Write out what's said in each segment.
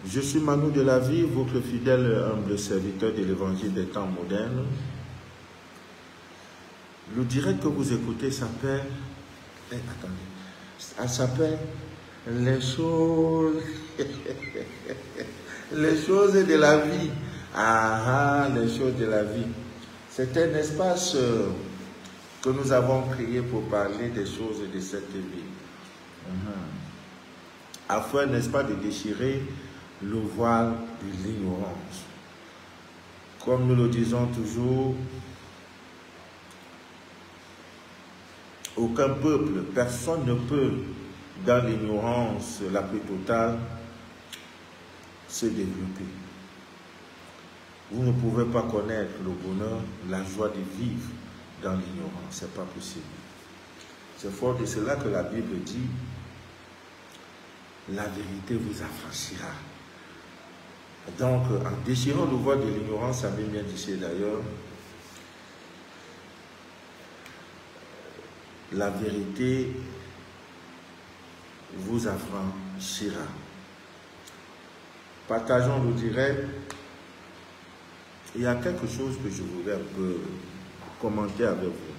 Je suis Manu de la Vie, votre fidèle humble serviteur de l'évangile des temps modernes. Le direct que vous écoutez s'appelle... elle s'appelle les choses... les choses de la vie. Les choses de la vie. C'est un espace que nous avons créé pour parler des choses de cette vie. Afin, n'est-ce pas, de déchirer le voile de l'ignorance. Comme nous le disons toujours, aucun peuple, personne ne peut, dans l'ignorance la plus totale, se développer. Vous ne pouvez pas connaître le bonheur, la joie de vivre dans l'ignorance. Ce n'est pas possible. C'est fort de cela que la Bible dit, la vérité vous affranchira. Donc, en déchirant le voile de l'ignorance, ça m'est bien dit d'ailleurs, la vérité vous affranchira. Partageons le direct. Il y a quelque chose que je voudrais un peu commenter avec vous.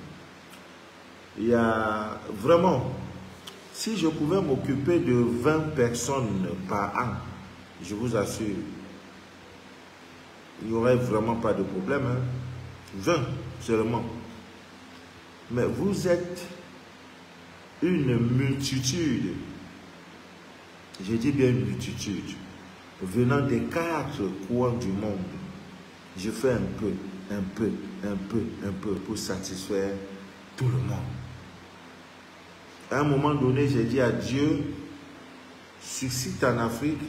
Il y a vraiment, si je pouvais m'occuper de 20 personnes par an, je vous assure, il n'y aurait vraiment pas de problème. 20 seulement. Mais vous êtes une multitude, je dis bien une multitude, venant des 4 coins du monde. Je fais un peu pour satisfaire tout le monde. À un moment donné, j'ai dit à Dieu, suscite en Afrique,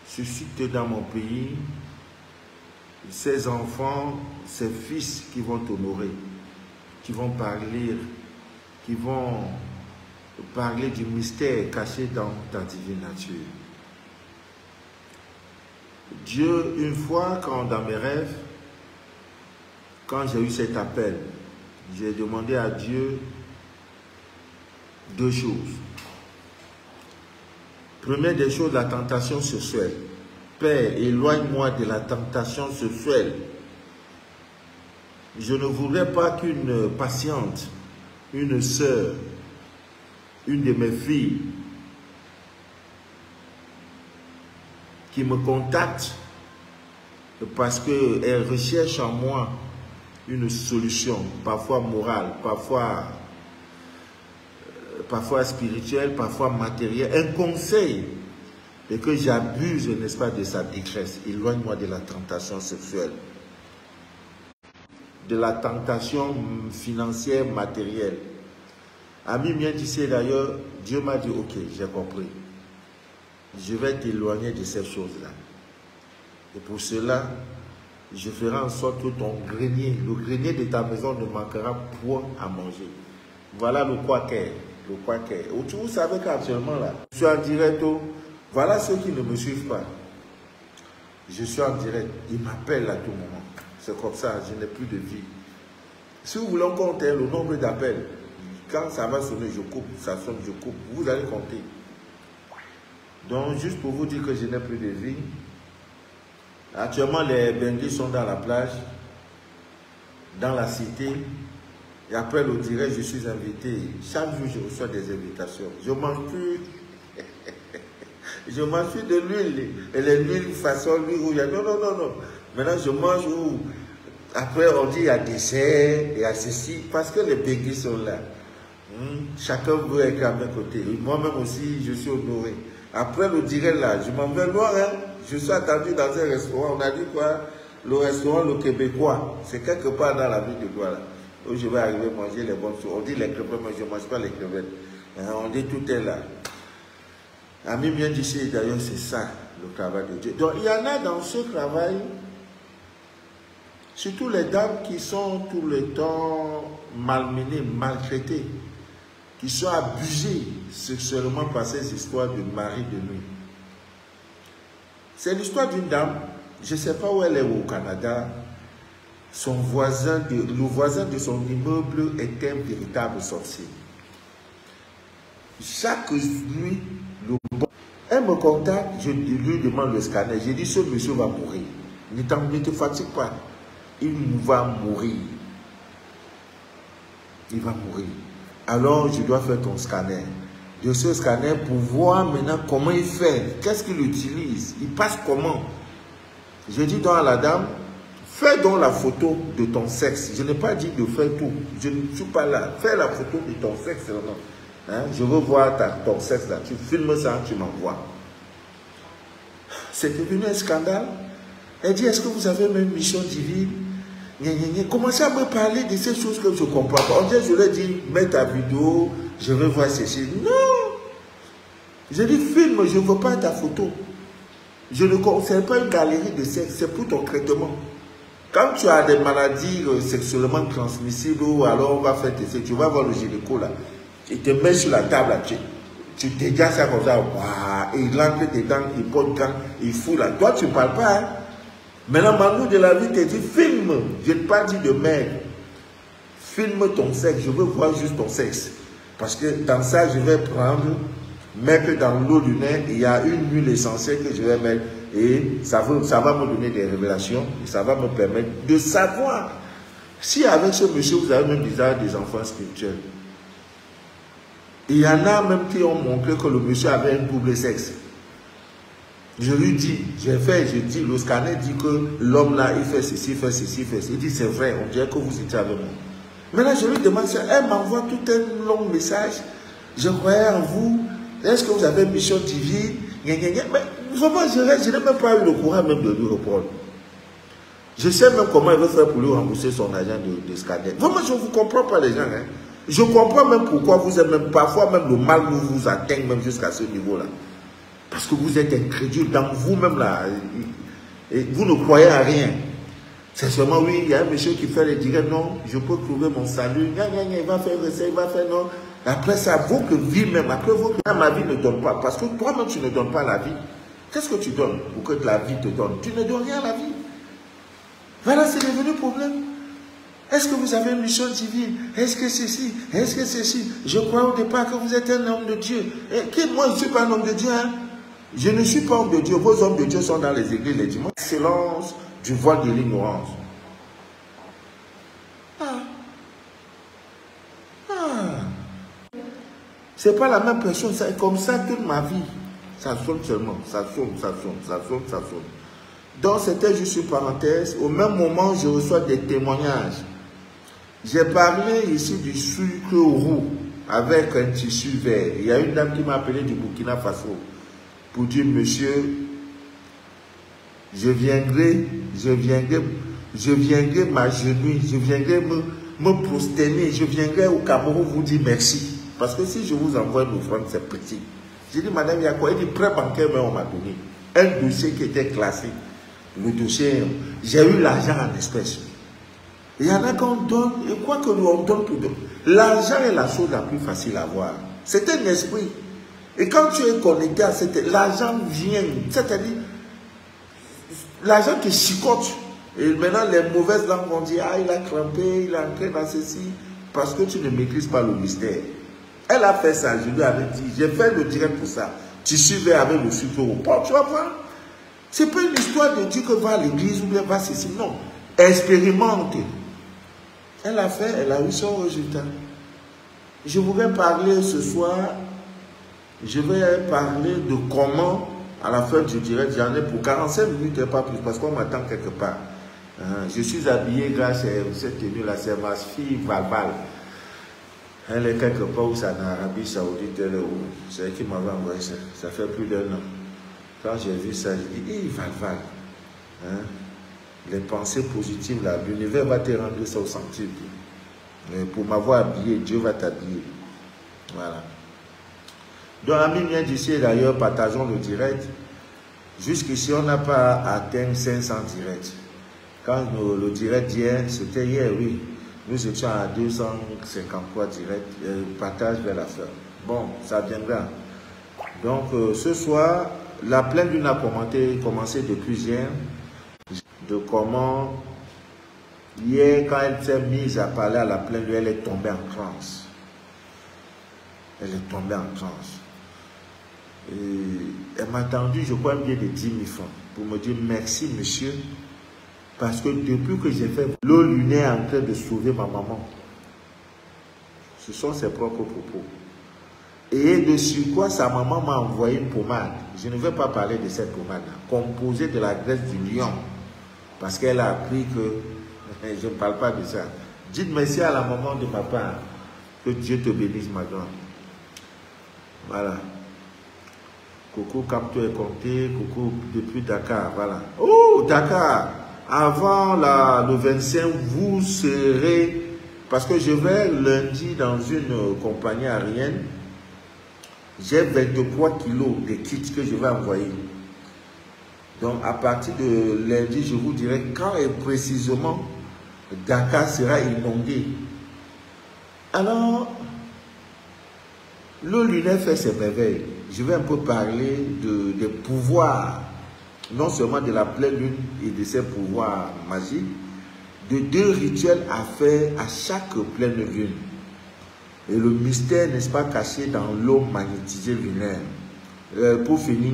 suscite dans mon pays, ces enfants, ces fils qui vont t'honorer, qui vont parler du mystère caché dans ta divine nature. Dieu, une fois, dans mes rêves, quand j'ai eu cet appel, j'ai demandé à Dieu 2 choses. Première des choses, la tentation sexuelle. Père, éloigne-moi de la tentation sexuelle. Je ne voudrais pas qu'une patiente, une sœur, une de mes filles, qui me contacte parce qu'elle recherche en moi une solution, parfois morale, parfois spirituelle, parfois matérielle, un conseil, et que j'abuse, n'est-ce pas, de sa détresse. Éloigne-moi de la tentation sexuelle, de la tentation financière, matérielle. Ami mien, tu sais d'ailleurs, Dieu m'a dit, ok, j'ai compris. Je vais t'éloigner de ces choses-là. Et pour cela, je ferai en sorte que ton grenier, le grenier de ta maison ne manquera point à manger. Voilà le quaker. Le quaker. Vous savez qu'actuellement là, je suis en direct. Voilà ceux qui ne me suivent pas. Je suis en direct. Ils m'appellent à tout moment. C'est comme ça, je n'ai plus de vie. Si vous voulez compter le nombre d'appels, quand ça va sonner, je coupe, ça sonne, je coupe. Vous allez compter. Donc, juste pour vous dire que je n'ai plus de vie, actuellement, les Benguis sont dans la plage, dans la cité, et après le direct, je suis invité. Chaque jour, je reçois des invitations. Je ne mange plus, je mange plus de l'huile, et l'huile façon l'huile rouge. Non. Maintenant, je mange où, après, on dit il y a dessert, il y a ceci, parce que les Benguis sont là. Chacun veut être à mes côtés. Moi-même aussi, je suis honoré. Après le direct là, je m'en vais loin, je suis attendu dans un restaurant. On a dit quoi? Le restaurant Le Québécois. C'est quelque part dans la ville de Douala. Où je vais arriver à manger les bonnes choses. On dit les crevettes, mais je ne mange pas les crevettes. On dit tout est là. Ami bien d'ici, d'ailleurs, c'est ça, le travail de Dieu. Donc, il y en a dans ce travail, surtout les dames qui sont tout le temps malmenées, maltraitées, qui sont abusés sexuellement par ces histoires de mari de nuit. C'est l'histoire d'une dame, je ne sais pas où elle est au Canada, le voisin de son immeuble est un véritable sorcier. Chaque nuit, Elle me contacte, je lui demande le scanner. J'ai dit, ce monsieur va mourir. Ne te fatigue pas. Il va mourir. Il va mourir. Alors, je dois faire ton scanner. De ce scanner pour voir maintenant comment il fait. Qu'est-ce qu'il utilise? Il passe comment? Je dis donc à la dame, fais donc la photo de ton sexe. Je n'ai pas dit de faire tout. Je ne suis pas là. Fais la photo de ton sexe seulement. Hein? Je veux voir ton sexe là. Tu filmes ça, tu m'envoies. C'est devenu un scandale. Elle dit, est-ce que vous avez même mission divine? Commencez à me parler de ces choses que je ne comprends pas. On dit, je leur ai dit, mets ta vidéo, je veux voir ceci. Non! Je dis, filme, je ne veux pas ta photo. Je ne conseille pas une galerie de sexe, c'est pour ton traitement. Quand tu as des maladies sexuellement transmissibles, ou alors on va faire tes seins, tu vas voir le gynéco là, il te met sur la table là, tu dégages ça comme ça, et il entre dedans, il porte gants, il fout là. Toi, tu ne parles pas. Hein? Maintenant, Manu de la vie te dit, filme. Je ne pas dit de merde. Filme ton sexe, je veux voir juste ton sexe. Parce que dans ça, je vais prendre, mettre dans l'eau du nez, il y a une huile essentielle que je vais mettre. Et ça va me donner des révélations. Et ça va me permettre de savoir si avec ce monsieur, vous avez même des enfants spirituels. Il y en a même qui ont montré que le monsieur avait un double sexe. Je lui dis, je dis, le scanner dit que l'homme là, il fait ceci, fait ceci, fait ceci. Il dit, c'est vrai, on dirait que vous étiez avec moi. Maintenant, je lui demande, elle m'envoie tout un long message. Je croyais en vous. Est-ce que vous avez une mission divine? Mais vraiment, je n'ai même pas eu le courage même de lui répondre. Je sais même comment il veut faire pour lui rembourser son argent de scanner. Vraiment, je ne vous comprends pas les gens. Hein. Je comprends même pourquoi vous êtes même, parfois même le mal vous atteint même jusqu'à ce niveau-là. Parce que vous êtes incrédule dans vous-même là. Et vous ne croyez à rien. C'est seulement, oui, il y a un monsieur qui fait le direct, non, je peux trouver mon salut. Il va faire ça, il va faire non. Après ça, votre vie même, après votre vie, ma vie ne donne pas. Parce que toi-même, tu ne donnes pas la vie. Qu'est-ce que tu donnes pour que la vie te donne? Tu ne donnes rien à la vie. Voilà, c'est devenu problème. Est-ce que vous avez une mission divine? Est-ce que ceci? Est-ce que ceci? Je crois au départ que vous êtes un homme de Dieu. Et moi, je ne suis pas un homme de Dieu. Hein? Je ne suis pas homme de Dieu. Vos hommes de Dieu sont dans les églises les dimanches. Excellence du voile de l'ignorance. C'est pas la même personne. C'est comme ça toute ma vie. Ça sonne seulement. Ça sonne, ça sonne, ça sonne, ça sonne. Donc, c'était juste une parenthèse. Au même moment, je reçois des témoignages. J'ai parlé ici du sucre roux avec un tissu vert. Il y a une dame qui m'a appelé du Burkina Faso pour dire, monsieur, je viendrai m'agenouiller, je viendrai me prosterner, je viendrai au Cameroun vous dire merci. Parce que si je vous envoie une offrande, c'est petit. J'ai dit, madame, il y a quoi? Elle dit, prêt bancaire, mais on m'a donné. Un dossier qui était classé. Le dossier, j'ai eu l'argent en espèces. Il y en a qu'on donne, et quoi que nous on donne tout. L'argent est la chose la plus facile à avoir. C'est un esprit. Et quand tu es connecté à cet, l'argent vient. C'est-à-dire, l'argent te chicote. Et maintenant, les mauvaises langues vont dire, ah, il a crampé, il a entré dans ceci. Parce que tu ne maîtrises pas le mystère. Elle a fait ça, je lui avais dit, j'ai fait le direct pour ça. Tu suivais avec le sucre au pot, tu vas voir. Ce n'est pas une histoire de dire que va à l'église ou bien va ceci, non. Expérimente. Elle a fait, elle a eu son résultat. Je voudrais parler ce soir, je vais parler de comment, à la fin du direct, j'en ai pour 45 minutes et pas plus, parce qu'on m'attend quelque part. Je suis habillé grâce à cette tenue-là, c'est ma fille Valval. Elle est quelque part où c'est en Arabie Saoudite, c'est elle qui m'avait envoyé ça. Ça fait plus d'un an. Quand j'ai vu ça, j'ai dit, Valval, hein? Les pensées positives, là, l'univers va te rendre ça au centime. Pour m'avoir habillé, Dieu va t'habiller. Voilà. Donc, amis miens d'ici, d'ailleurs, partageons le direct. Jusqu'ici, on n'a pas atteint 500 directs. Quand le direct d'hier, c'était hier, oui. Nous étions à 253 directs. Partage vers la fin. Bon, ça viendra. Donc, ce soir, la pleine lune a commencé depuis hier. De comment, hier, quand elle s'est mise à parler à la pleine lune, elle est tombée en transe. Elle est tombée en transe. Elle m'a tendu, je crois, bien de 10 000 francs pour me dire merci, monsieur, parce que depuis que j'ai fait l'eau lunaire en train de sauver ma maman. Ce sont ses propres propos. Et de surcroît, sa maman m'a envoyé une pommade. Je ne vais pas parler de cette pommade-là, composée de la graisse du lion, parce qu'elle a appris que je ne parle pas de ça. Dites merci à la maman de ma part. Que Dieu te bénisse, ma grande. Voilà. Coucou, Capto est compté. Coucou, depuis Dakar. Voilà. Oh, Dakar. Avant le 25, vous serez... Parce que je vais lundi dans une compagnie aérienne. J'ai 23 kilos de kits que je vais envoyer. Donc, à partir de lundi, je vous dirai quand et précisément Dakar sera inondé. Alors, l'eau lunaire fait ses merveilles. Je vais un peu parler des pouvoirs, non seulement de la pleine lune et de ses pouvoirs magiques, de 2 rituels à faire à chaque pleine lune. Et le mystère, n'est-ce pas, caché dans l'eau magnétisée lunaire. Pour finir,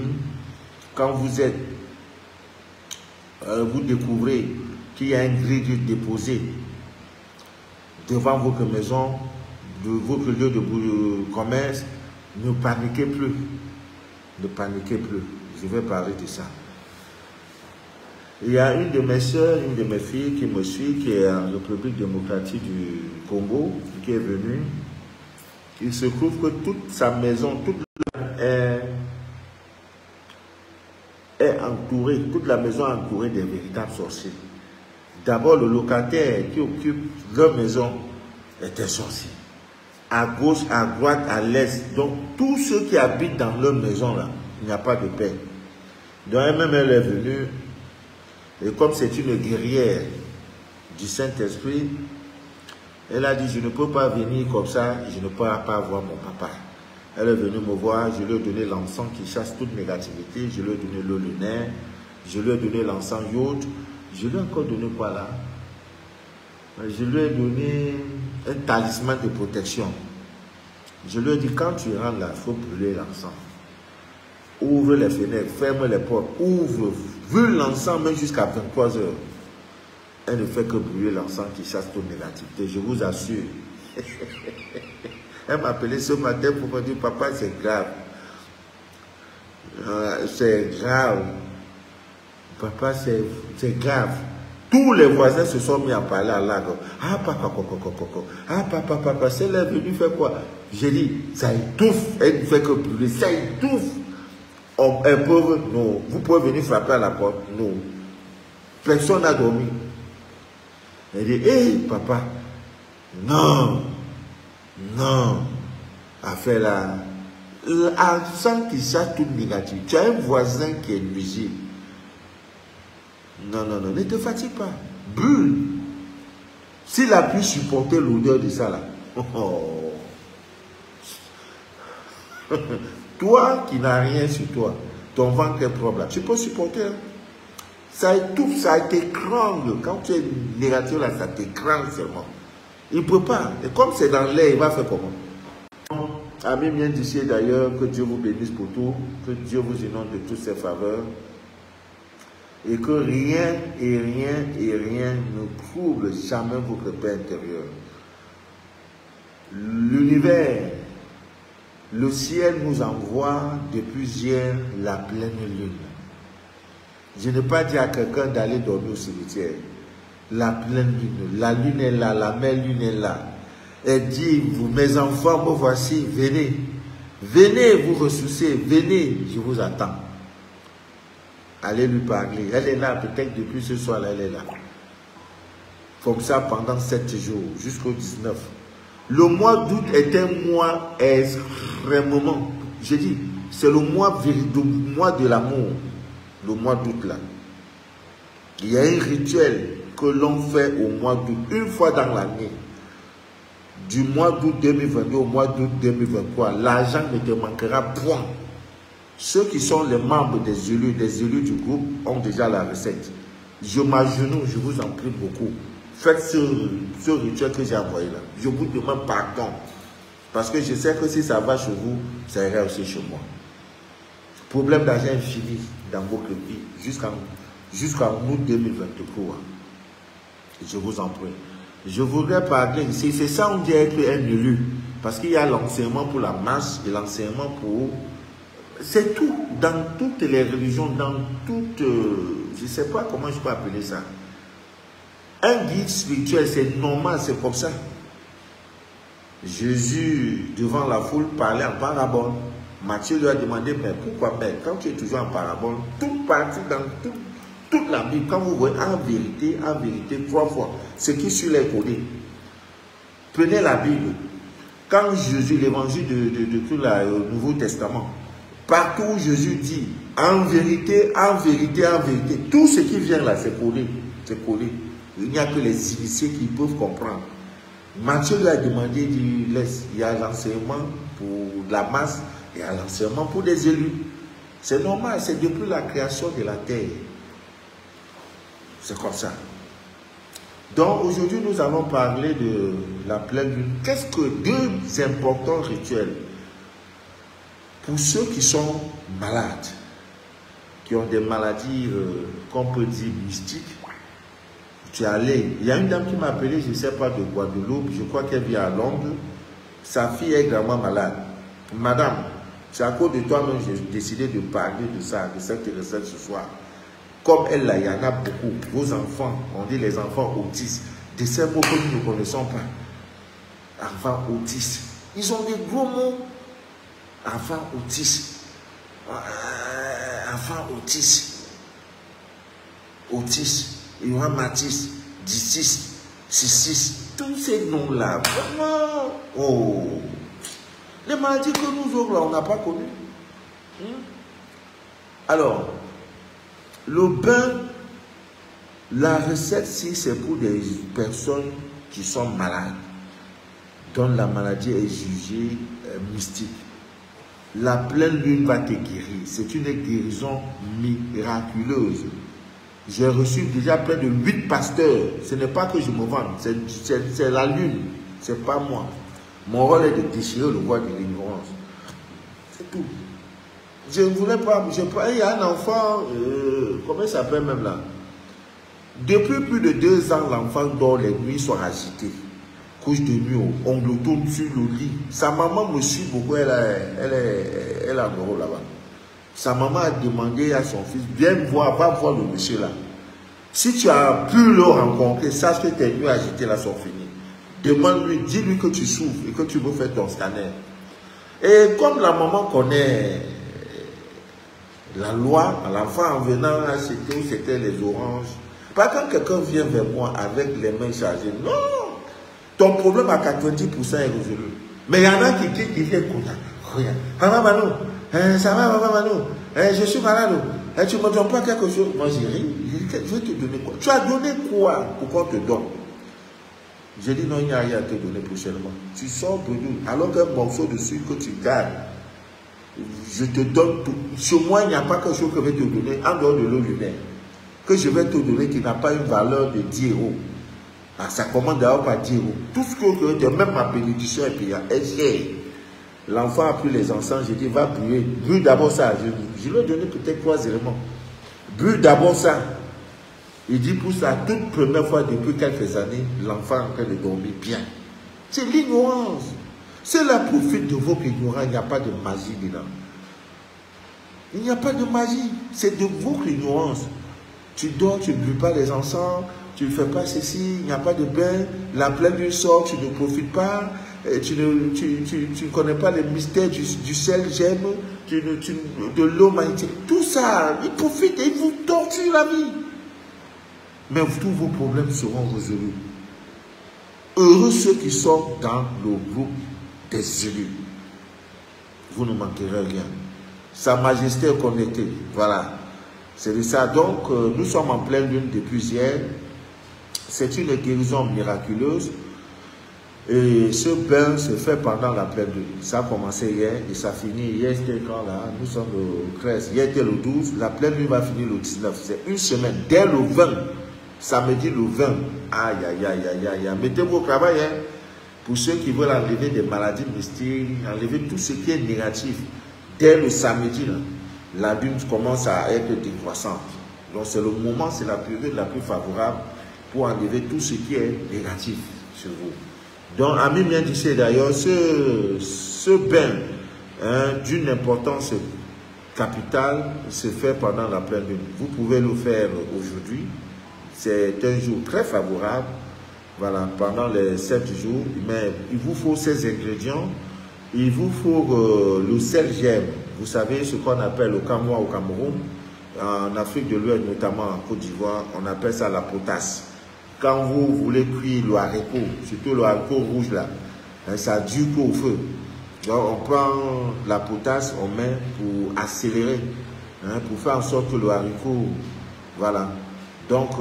quand vous êtes, vous découvrez qu'il y a un grille déposé devant votre maison, de votre lieu de commerce, ne paniquez plus. Ne paniquez plus. Je vais parler de ça. Il y a une de mes soeurs, une de mes filles qui me suit, qui est en République démocratique du Congo, qui est venue. Il se trouve que toute sa maison, est entourée, toute la maison est entourée des véritables sorciers. D'abord, le locataire qui occupe leur maison est un sorcier. À gauche, à droite, à l'est. Donc, tous ceux qui habitent dans leur maison, là, il n'y a pas de paix. Donc, elle-même, elle est venue, et comme c'est une guerrière du Saint-Esprit, elle a dit, je ne peux pas venir comme ça, je ne peux pas voir mon papa. Elle est venue me voir, je lui ai donné l'encens qui chasse toute négativité, je lui ai donné l'eau lunaire, je lui ai donné l'encens yod, je lui ai encore donné quoi là? Je lui ai donné un talisman de protection. Je lui ai dit, quand tu rentres là, il faut brûler l'encens. Ouvre les fenêtres, ferme les portes, ouvre, brûle l'encens même jusqu'à 23 heures. Elle ne fait que brûler l'encens qui chasse toute négativité, je vous assure. Elle m'a appelé ce matin pour me dire, papa, c'est grave. C'est grave. Papa, c'est grave. Tous les voisins se sont mis à parler à l'arbre. Ah, papa, ah, papa, c'est là venu faire quoi? J'ai dit, ça étouffe. Elle ne fait que brûler, ça étouffe. Un pauvre, non. Vous pouvez venir frapper à la porte, non. Personne n'a dormi. Elle dit, hé, papa, non, non, affaire là, l'accent qui chasse tout négatif. Tu as un voisin qui est nuisible. Non, non, non, ne te fatigue pas. Brûle. S'il a pu supporter l'odeur de ça là. Oh. Toi qui n'as rien sur toi, ton ventre est propre là, tu peux supporter. Hein? Ça étouffe, ça t'écrangle. Quand tu es négatif là, ça t'écrangle seulement. Il ne peut pas. Et comme c'est dans l'air, il va faire comment? Amis bien d'ici d'ailleurs, que Dieu vous bénisse pour tout, que Dieu vous inonde de toutes ses faveurs. Et que rien et rien et rien ne trouble jamais votre paix intérieure. L'univers, le ciel nous envoie depuis hier la pleine lune. Je n'ai pas dit à quelqu'un d'aller dormir au cimetière. La pleine lune, la lune est là, la belle lune est là. Elle dit, vous mes enfants, me voici, venez. Venez vous ressourcer, venez, je vous attends. Allez lui parler. Elle est là, peut-être depuis ce soir-là, elle est là. Comme ça, pendant 7 jours, jusqu'au 19. Le mois d'août est un mois extrêmement... Je dis, c'est le mois de l'amour. Le mois d'août, là. Il y a un rituel que l'on fait au mois d'août, une fois dans l'année. Du mois d'août 2022 au mois d'août 2023, l'argent ne te manquera point. Ceux qui sont les membres des élus du groupe ont déjà la recette. Je m'agenouille, je vous en prie beaucoup. Faites ce rituel que j'ai envoyé là. Je vous demande pardon. Parce que je sais que si ça va chez vous, ça ira aussi chez moi. Problème d'argent infini dans votre vie jusqu'en août 2023. Je vous en prie. Je voudrais parler, c'est ça on dit être un élu. Parce qu'il y a l'enseignement pour la masse et l'enseignement pour... C'est tout, dans toutes les religions, dans toutes... je ne sais pas comment je peux appeler ça. Un guide spirituel, c'est normal, c'est comme ça. Jésus, devant la foule, parlait en parabole. Matthieu lui a demandé, mais pourquoi? Mais quand tu es toujours en parabole, toute partie dans toute la Bible, quand vous voyez en vérité, 3 fois, ce qui sur les collés. Prenez la Bible. Quand Jésus, l'évangile de tout le Nouveau Testament, partout où Jésus dit, en vérité, tout ce qui vient là, c'est collé. C'est collé. Il n'y a que les initiés qui peuvent comprendre. Matthieu lui a demandé, il y a l'enseignement pour la masse, il y a l'enseignement pour des élus. C'est normal, c'est depuis la création de la terre. C'est comme ça. Donc aujourd'hui, nous allons parler de la pleine lune. Qu'est-ce que 2 importants rituels pour ceux qui sont malades, qui ont des maladies qu'on peut dire mystiques? Tu es allé. Il y a une dame qui m'a appelé, je ne sais pas de Guadeloupe, je crois qu'elle vit à Londres. Sa fille est gravement malade. Madame, c'est à cause de toi-même que j'ai décidé de parler de ça, de cette recette ce soir. Comme elle là, il y en a beaucoup. Vos enfants, on dit les enfants autistes, de ces mots que nous ne connaissons pas. Enfants autistes. Ils ont des gros mots. Enfants autistes. Enfants autistes. Autistes. Il y aura Matisse, Dissis, Sissis, tous ces noms-là, vraiment, oh, les maladies que nous autres, là, on n'a pas connues. Alors, le bain, la recette, si c'est pour des personnes qui sont malades, dont la maladie est jugée mystique, la pleine lune va te guérir. C'est une guérison miraculeuse. J'ai reçu déjà près de 8 pasteurs. Ce n'est pas que je me vante, c'est la lune, c'est pas moi. Mon rôle est de déchirer le voile de l'ignorance. C'est tout. Je ne voulais pas, il y a un enfant, comment il s'appelle même là? Depuis plus de 2 ans, l'enfant dort les nuits, soit agité. Couche de nuit, on le tourne sur le lit. Sa maman me suit beaucoup, elle est en Europe là-bas. Sa maman a demandé à son fils, viens voir, va voir le monsieur là. Si tu as pu le rencontrer, sache que tes nuits agitées là sont finies. Demande-lui, dis-lui que tu souffres et que tu veux faire ton scanner. Et comme la maman connaît la loi, l'enfant en venant acheter, c'était les oranges. Pas quand quelqu'un vient vers moi avec les mains chargées, non, ton problème à 90% est résolu. Mais il y en a qui viennent comme ça. Regarde, maman Manou, ça va, maman Manou, je suis malade, tu ne me donnes pas quelque chose. Moi j'ai ri, je vais te donner quoi? Tu as donné quoi pour qu'on te donne? J'ai dit non, il n'y a rien à te donner prochainement. Tu sors de nous, alors qu'un morceau de sucre que tu gardes, je te donne tout. Chez moi, il n'y a pas quelque chose que je vais te donner en dehors de l'eau lunaire. Que je vais te donner qui n'a pas une valeur de 10 €. Ah, ça commande d'ailleurs par 10 €. Tout ce que je te même ma bénédiction est payée. L'enfant a pris les encens, j'ai dit va brûler. Brûle d'abord ça. Je lui ai donné peut-être 3 éléments. Brûle d'abord ça. Il dit pour ça, toute première fois depuis quelques années, l'enfant est en train de dormir bien. C'est l'ignorance. C'est la profite de votre ignorance, il n'y a pas de magie dedans. Il n'y a pas de magie, c'est de votre ignorance. Tu dors, tu ne brûles pas les encens, tu ne fais pas ceci, il n'y a pas de bain, la pleine lune sort, tu ne profites pas, tu ne connais pas les mystères du sel, j'aime, de l'eau magnétique. Tout ça, ils profitent et ils vous torturent la vie. Mais tous vos problèmes seront résolus. Heureux ceux qui sont dans le groupe des élus. Vous ne manquerez rien. Sa Majesté est connectée. Voilà. C'est de ça. Donc, nous sommes en pleine lune depuis hier. C'est une guérison miraculeuse. Et ce bain se fait pendant la pleine lune. Ça a commencé hier et ça finit. Hier, c'était quand là? Nous sommes le 13. Hier, était le 12. La pleine lune va finir le 19. C'est une semaine. Dès le 20. Samedi le 20. Aïe, aïe, aïe, aïe, aïe. Mettez-vous au travail, hein. Pour ceux qui veulent enlever des maladies mystiques, enlever tout ce qui est négatif. Dès le samedi, là. l'abîme commence à être décroissante. Donc c'est le moment, c'est la période la plus favorable pour enlever tout ce qui est négatif sur vous. Donc, Ami bien dit d'ailleurs, ce bain d'une importance capitale se fait pendant la pleine lune. Vous pouvez le faire aujourd'hui. C'est un jour très favorable. Voilà, pendant les 7 jours. Mais il vous faut ces ingrédients. Il vous faut le sel gemme. Vous savez ce qu'on appelle au Cameroun, au Cameroun. En Afrique de l'Ouest, notamment en Côte d'Ivoire, on appelle ça la potasse. Quand vous voulez cuire le haricot, surtout le haricot rouge là, ça dure au feu. Donc on prend la potasse, on met pour accélérer, pour faire en sorte que le haricot, voilà. Donc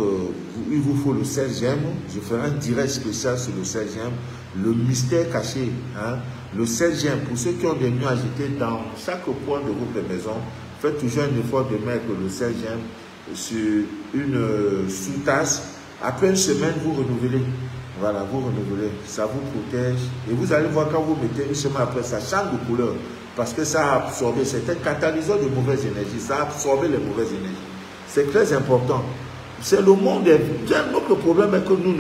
il vous faut le sel gemme. Je ferai un direct spécial sur le sel gemme, le mystère caché. Le sel gemme, pour ceux qui ont des nuits agitées dans chaque coin de votre maison, faites toujours un effort de mettre le sel gemme sur une sous-tasse. Après une semaine, vous renouvelez. Voilà, vous renouvelez. Ça vous protège. Et vous allez voir quand vous mettez une semaine après, ça change de couleur. Parce que ça a absorbé. C'est un catalyseur de mauvaises énergies. Ça a absorbé les mauvaises énergies. C'est très important. C'est le monde. Notre problème est que nous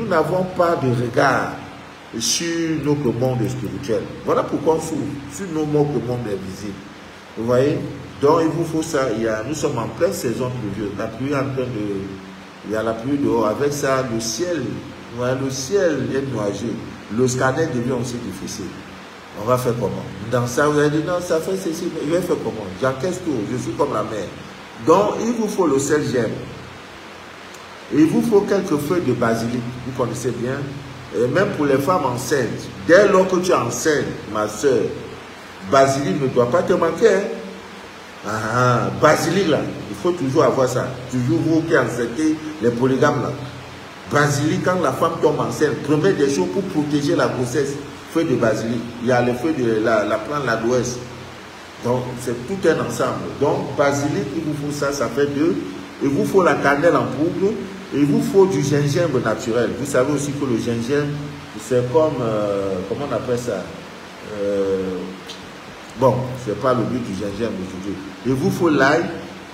n'avons pas de regard sur notre monde spirituel. Voilà pourquoi on s'ouvre sur notre monde invisible. Vous voyez? Donc il vous faut ça. Nous sommes en pleine saison pluvieuse. La pluie est en train de... Il y a la pluie dehors. Avec ça, le ciel est nuageux. Le scanner devient aussi difficile. On va faire comment? Dans ça, vous allez dire, non, ça fait ceci, mais je vais faire comment? J'encaisse tout, je suis comme la mer. Donc, il vous faut le sel gemme. Il vous faut quelques feuilles de basilic. Vous connaissez bien. Et même pour les femmes enceintes. Dès lors que tu es enceinte, ma soeur, basilic ne doit pas te manquer. Basilic là, il faut toujours avoir ça. Toujours vous qui enceintez les polygames là. Basilic, quand la femme tombe enceinte, prenez des choses pour protéger la grossesse. Feuilles de basilic. Il y a les feuilles de la plante la douesse. Donc c'est tout un ensemble. Donc basilic, il vous faut ça, ça fait 2. Il vous faut la cannelle en poudre. Il vous faut du gingembre naturel. Vous savez aussi que le gingembre, c'est comme, comment on appelle ça? Bon, ce n'est pas le but du gingembre aujourd'hui. Il vous faut l'ail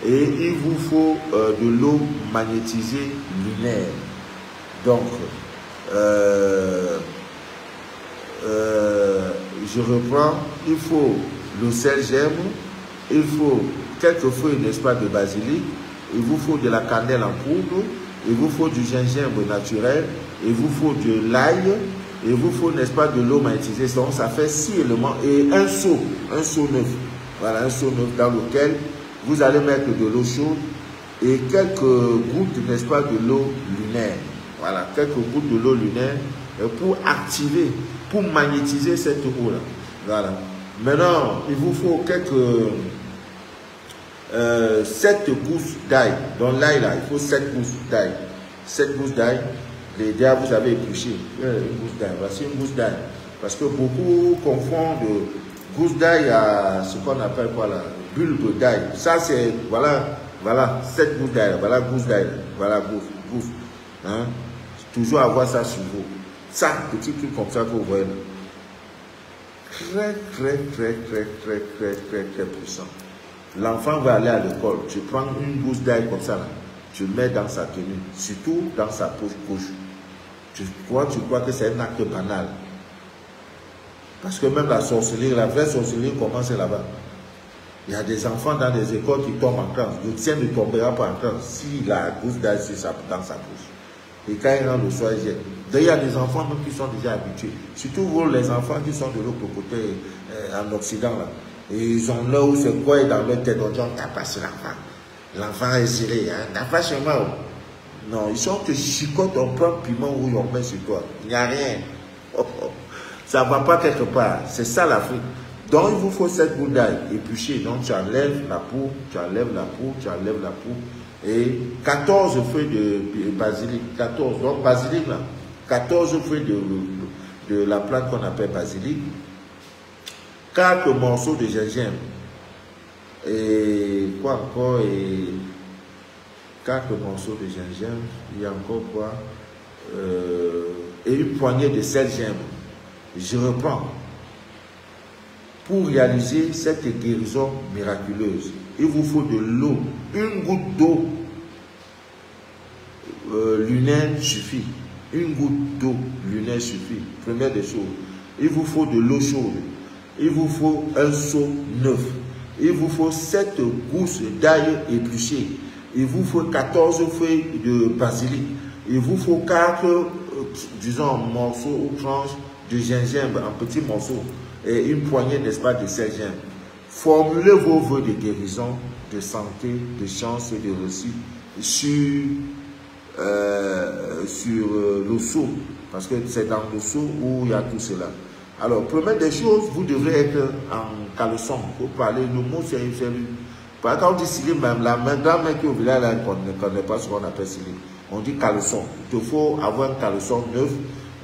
et il vous faut de l'eau magnétisée lunaire. Donc, je reprends, il faut le sel gemme, il faut quelques feuilles, n'est-ce pas, de basilic, il vous faut de la cannelle en poudre, il vous faut du gingembre naturel, il vous faut de l'ail, il vous faut, n'est-ce pas, de l'eau magnétisée. Donc, ça fait 6 éléments et un seau neuf. Voilà, un seau neuf dans lequel vous allez mettre de l'eau chaude et quelques gouttes, n'est-ce pas, de l'eau lunaire. Voilà, quelques gouttes de l'eau lunaire pour activer, pour magnétiser cette eau-là. Voilà. Maintenant, il vous faut quelques 7 gousses d'ail. Dans l'ail, là, il faut 7 gousses d'ail. 7 gousses d'ail. Les gars, vous avez épluché une gousse d'ail. Voici une gousse d'ail. Parce que beaucoup confondent gousse d'ail à ce qu'on appelle quoi là, bulbe d'ail. Ça, c'est, voilà, 7 gousses d'ail. Voilà, gousse d'ail. Voilà, gousse. Hein? Toujours avoir ça sur vous. Ça, petit truc comme ça que vous voyez là. Très puissant. L'enfant va aller à l'école. Tu prends une gousse d'ail comme ça là. Tu le mets dans sa tenue. Surtout dans sa poche gauche. Tu crois que c'est un acte banal. Parce que même la sorcellerie, la vraie sorcellerie commence là-bas. Il y a des enfants dans des écoles qui tombent en classe. Le tien ne tombera pas en classe s'il a la gousse d'ail dans sa poche. Et quand il rentre le soir, il jette. D'ailleurs, il y a des enfants même qui sont déjà habitués. Surtout vous, les enfants qui sont de l'autre côté, en Occident, là. Et ils ont là où c'est quoi dans leur tête. On dit, on tape pas sur l'enfant. L'enfant est zéré. Hein? T'as pas chez moi. Non, ils sont te chicotent, on prend piment rouge, on met sur toi. Il n'y a rien. Ça ne va pas quelque part. C'est ça l'Afrique. Donc, il vous faut cette goutte d'ail épluchée. Donc, tu enlèves la peau, tu enlèves la peau. Et 14 feuilles de basilic. 14. Donc, basilic, là. 14 feuilles de la plante qu'on appelle basilic. 4 morceaux de gingembre. Et quoi encore? Et 4 morceaux de gingembre. Il y a encore quoi? Et une poignée de sel gemme. Je reprends. pour réaliser cette guérison miraculeuse, il vous faut de l'eau. Une goutte d'eau lunaire suffit. Une goutte d'eau lunaire suffit. Première des choses. Il vous faut de l'eau chaude. Il vous faut un seau neuf. Il vous faut 7 gousses d'ail épluchées. Il vous faut 14 feuilles de basilic. Il vous faut 4, disons, morceaux ou tranches de gingembre en petits morceaux. Et une poignée, n'est-ce pas, de sel gingembre. Formulez vos vœux de guérison, de santé, de chance et de réussite sur le seau. Parce que c'est dans le seau où il y a tout cela. Alors, première des choses, vous devrez être en caleçon. Pour parler, le mot c'est par exemple, on dit Silim, même la main qui est au village, là, on ne connaît pas ce qu'on appelle Silim. On dit caleçon. Il te faut avoir un caleçon neuf,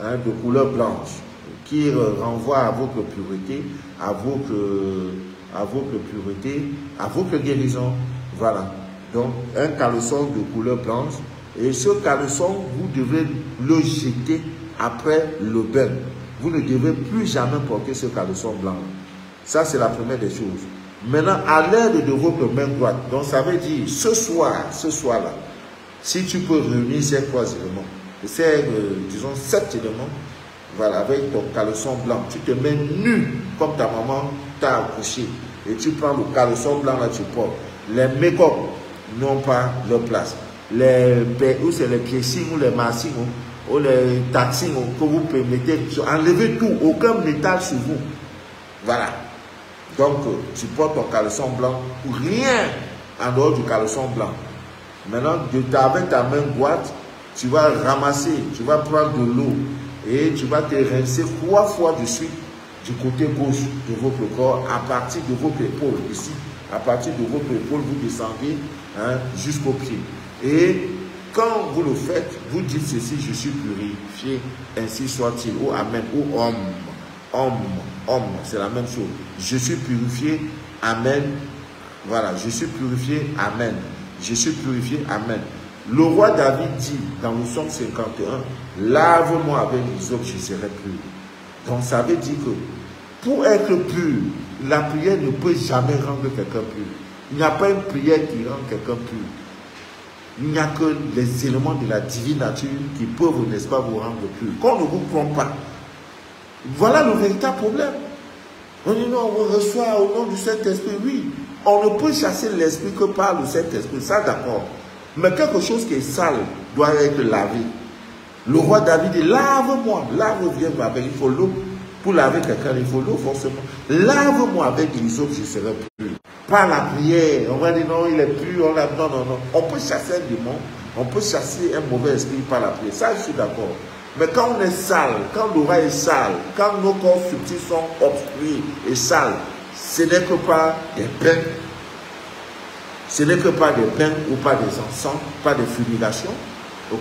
hein, de couleur blanche, qui renvoie à votre pureté, à votre pureté, à votre guérison. Voilà. Donc, un caleçon de couleur blanche. Et ce caleçon, vous devez le jeter après le bain. Vous ne devez plus jamais porter ce caleçon blanc. Ça, c'est la première des choses. Maintenant, à l'aide de votre main droite, donc ça veut dire, ce soir-là, si tu peux réunir ces 3 éléments, disons 7 éléments, voilà, avec ton caleçon blanc, tu te mets nu, comme ta maman t'a accouché, et tu prends le caleçon blanc là, tu portes. Les make-up n'ont pas leur place. C'est les piercings ou les massings ou les taxings que vous permettez, enlevez tout, aucun métal sur vous. Voilà. Donc, tu portes ton caleçon blanc ou rien en dehors du caleçon blanc. Maintenant, avec ta main droite, tu vas ramasser, tu vas prendre de l'eau et tu vas te rincer 3 fois de suite du côté gauche de votre corps à partir de votre épaule ici. À partir de votre épaule, vous descendez, hein, jusqu'au pied. Et quand vous le faites, vous dites ceci: je suis purifié, ainsi soit-il, ou amen, ou homme, c'est la même chose. Je suis purifié, amen. Voilà, je suis purifié, amen. Je suis purifié, amen. Le roi David dit dans le psaume 51, lave-moi avec l'hysope, je serai pur. Donc ça veut dire que pour être pur, la prière ne peut jamais rendre quelqu'un pur. Il n'y a pas une prière qui rend quelqu'un pur. Il n'y a que les éléments de la divine nature qui peuvent, n'est-ce pas, vous rendre pur. Qu'on ne vous prend pas. Voilà le véritable problème. On dit non, on reçoit au nom du Saint-Esprit. Oui, on ne peut chasser l'esprit que par le Saint-Esprit. Ça, d'accord. Mais quelque chose qui est sale doit être lavé. Le roi David dit, lave-moi. Lave vient avec, il faut l'eau. Pour laver quelqu'un, il faut l'eau forcément. Lave-moi avec l'hysope, je serai pur. Par la prière, on va dire non, il est pur. Non. On peut chasser un démon, on peut chasser un mauvais esprit par la prière. Ça, je suis d'accord. Mais quand on est sale, quand l'aura est sale, quand nos corps subtils sont obstrués et sales, ce n'est que pas des bains. Ce n'est que pas des bains ou pas des encens, pas des fumigations.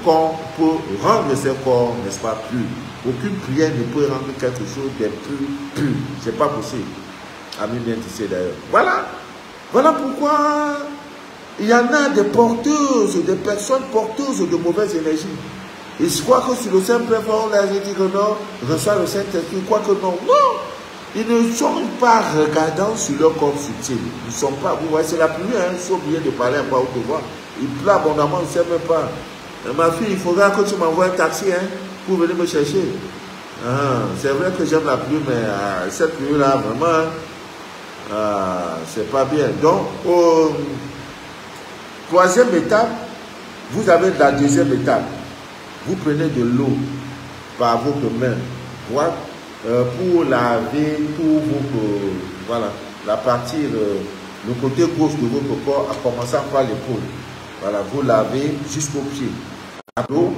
qu'on peut rendre ces corps, n'est-ce pas, purs. Aucune prière ne peut rendre quelque chose de plus pur. Ce n'est pas possible. Amis bien tissé d'ailleurs. Voilà. Voilà pourquoi il y en a des porteuses, des personnes porteuses de mauvaises énergies. Et je crois que sur le simple effort, on a dit que non, reçoit le Saint-Esprit, quoi que non. Non! Ils ne sont pas regardants sur leur corps subtil. Ils ne sont pas, vous voyez, c'est la première, hein, ils sont obligés de parler à part de voir. Ils pleurent abondamment, ils ne savent même pas. Ma fille, il faudra que tu m'envoies un taxi, hein, pour venir me chercher. C'est vrai que j'aime la pluie, mais cette pluie-là, vraiment, c'est pas bien. Donc, troisième étape, vous avez la deuxième étape. Vous prenez de l'eau par votre main droite pour laver tout votre, voilà, la partie, le côté gauche de votre corps, en commençant par l'épaule. Voilà, vous lavez jusqu'au pied. L'eau,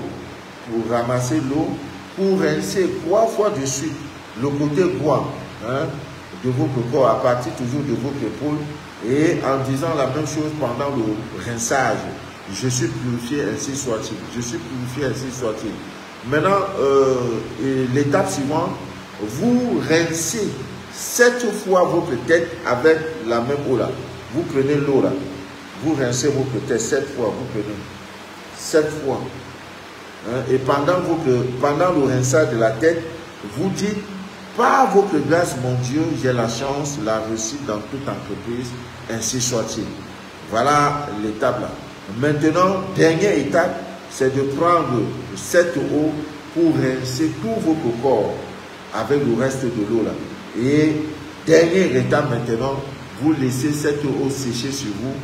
pour ramasser l'eau, pour rincer 3 fois de suite le côté droit, hein, de votre corps, à partir toujours de votre épaule, et en disant la même chose pendant le rinçage. Je suis purifié, ainsi soit-il. Je suis purifié, ainsi soit-il. Maintenant, l'étape suivante, vous rincez 7 fois votre tête avec la même eau là. Vous prenez l'eau là. Vous rincez votre tête 7 fois. Vous prenez 7 fois. Hein, et pendant le rinçage de la tête, vous dites Par votre grâce, mon Dieu, j'ai la chance, la réussite dans toute entreprise, ainsi soit-il. Voilà l'étape là. Maintenant, dernière étape, c'est de prendre cette eau pour rincer tout votre corps avec le reste de l'eau là. Et dernière étape maintenant, vous laissez cette eau sécher sur vous,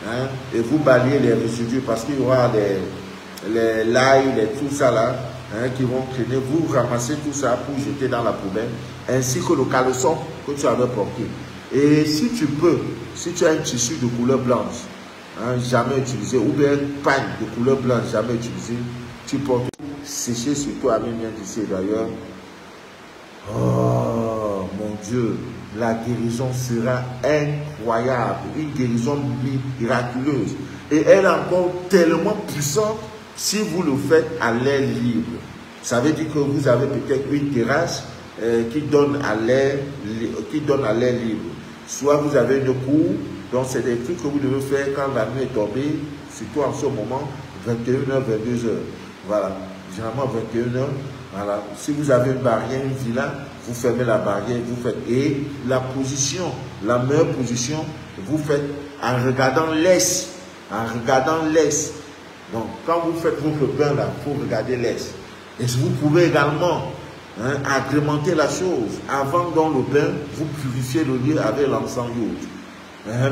hein, et vous balayez les résidus parce qu'il y aura l'ail, tout ça là, hein, qui vont traîner. Vous ramassez tout ça pour jeter dans la poubelle, ainsi que le caleçon que tu avais porté. Et si tu peux, si tu as un tissu de couleur blanche, hein, jamais utilisé, ou bien une pagne de couleur blanche, jamais utilisé, tu portes sécher sur toi, même bien d'ici d'ailleurs. Oh mon Dieu, la guérison sera incroyable, une guérison miraculeuse. Et elle est encore tellement puissante si vous le faites à l'air libre. Ça veut dire que vous avez peut-être une terrasse qui donne à l'air libre. Soit vous avez une cour, donc c'est des trucs que vous devez faire quand la nuit est tombée, surtout en ce moment, 21h, 22h. Voilà, généralement 21h. Voilà. Si vous avez une barrière, une villa, vous fermez la barrière, vous faites. Et la position, la meilleure position, vous faites en regardant l'est. En regardant l'est. Donc, quand vous faites votre bain là, il faut regarder l'est. Et vous pouvez également agrémenter la chose. Avant dans le bain, vous purifiez le lieu avec l'encens iode.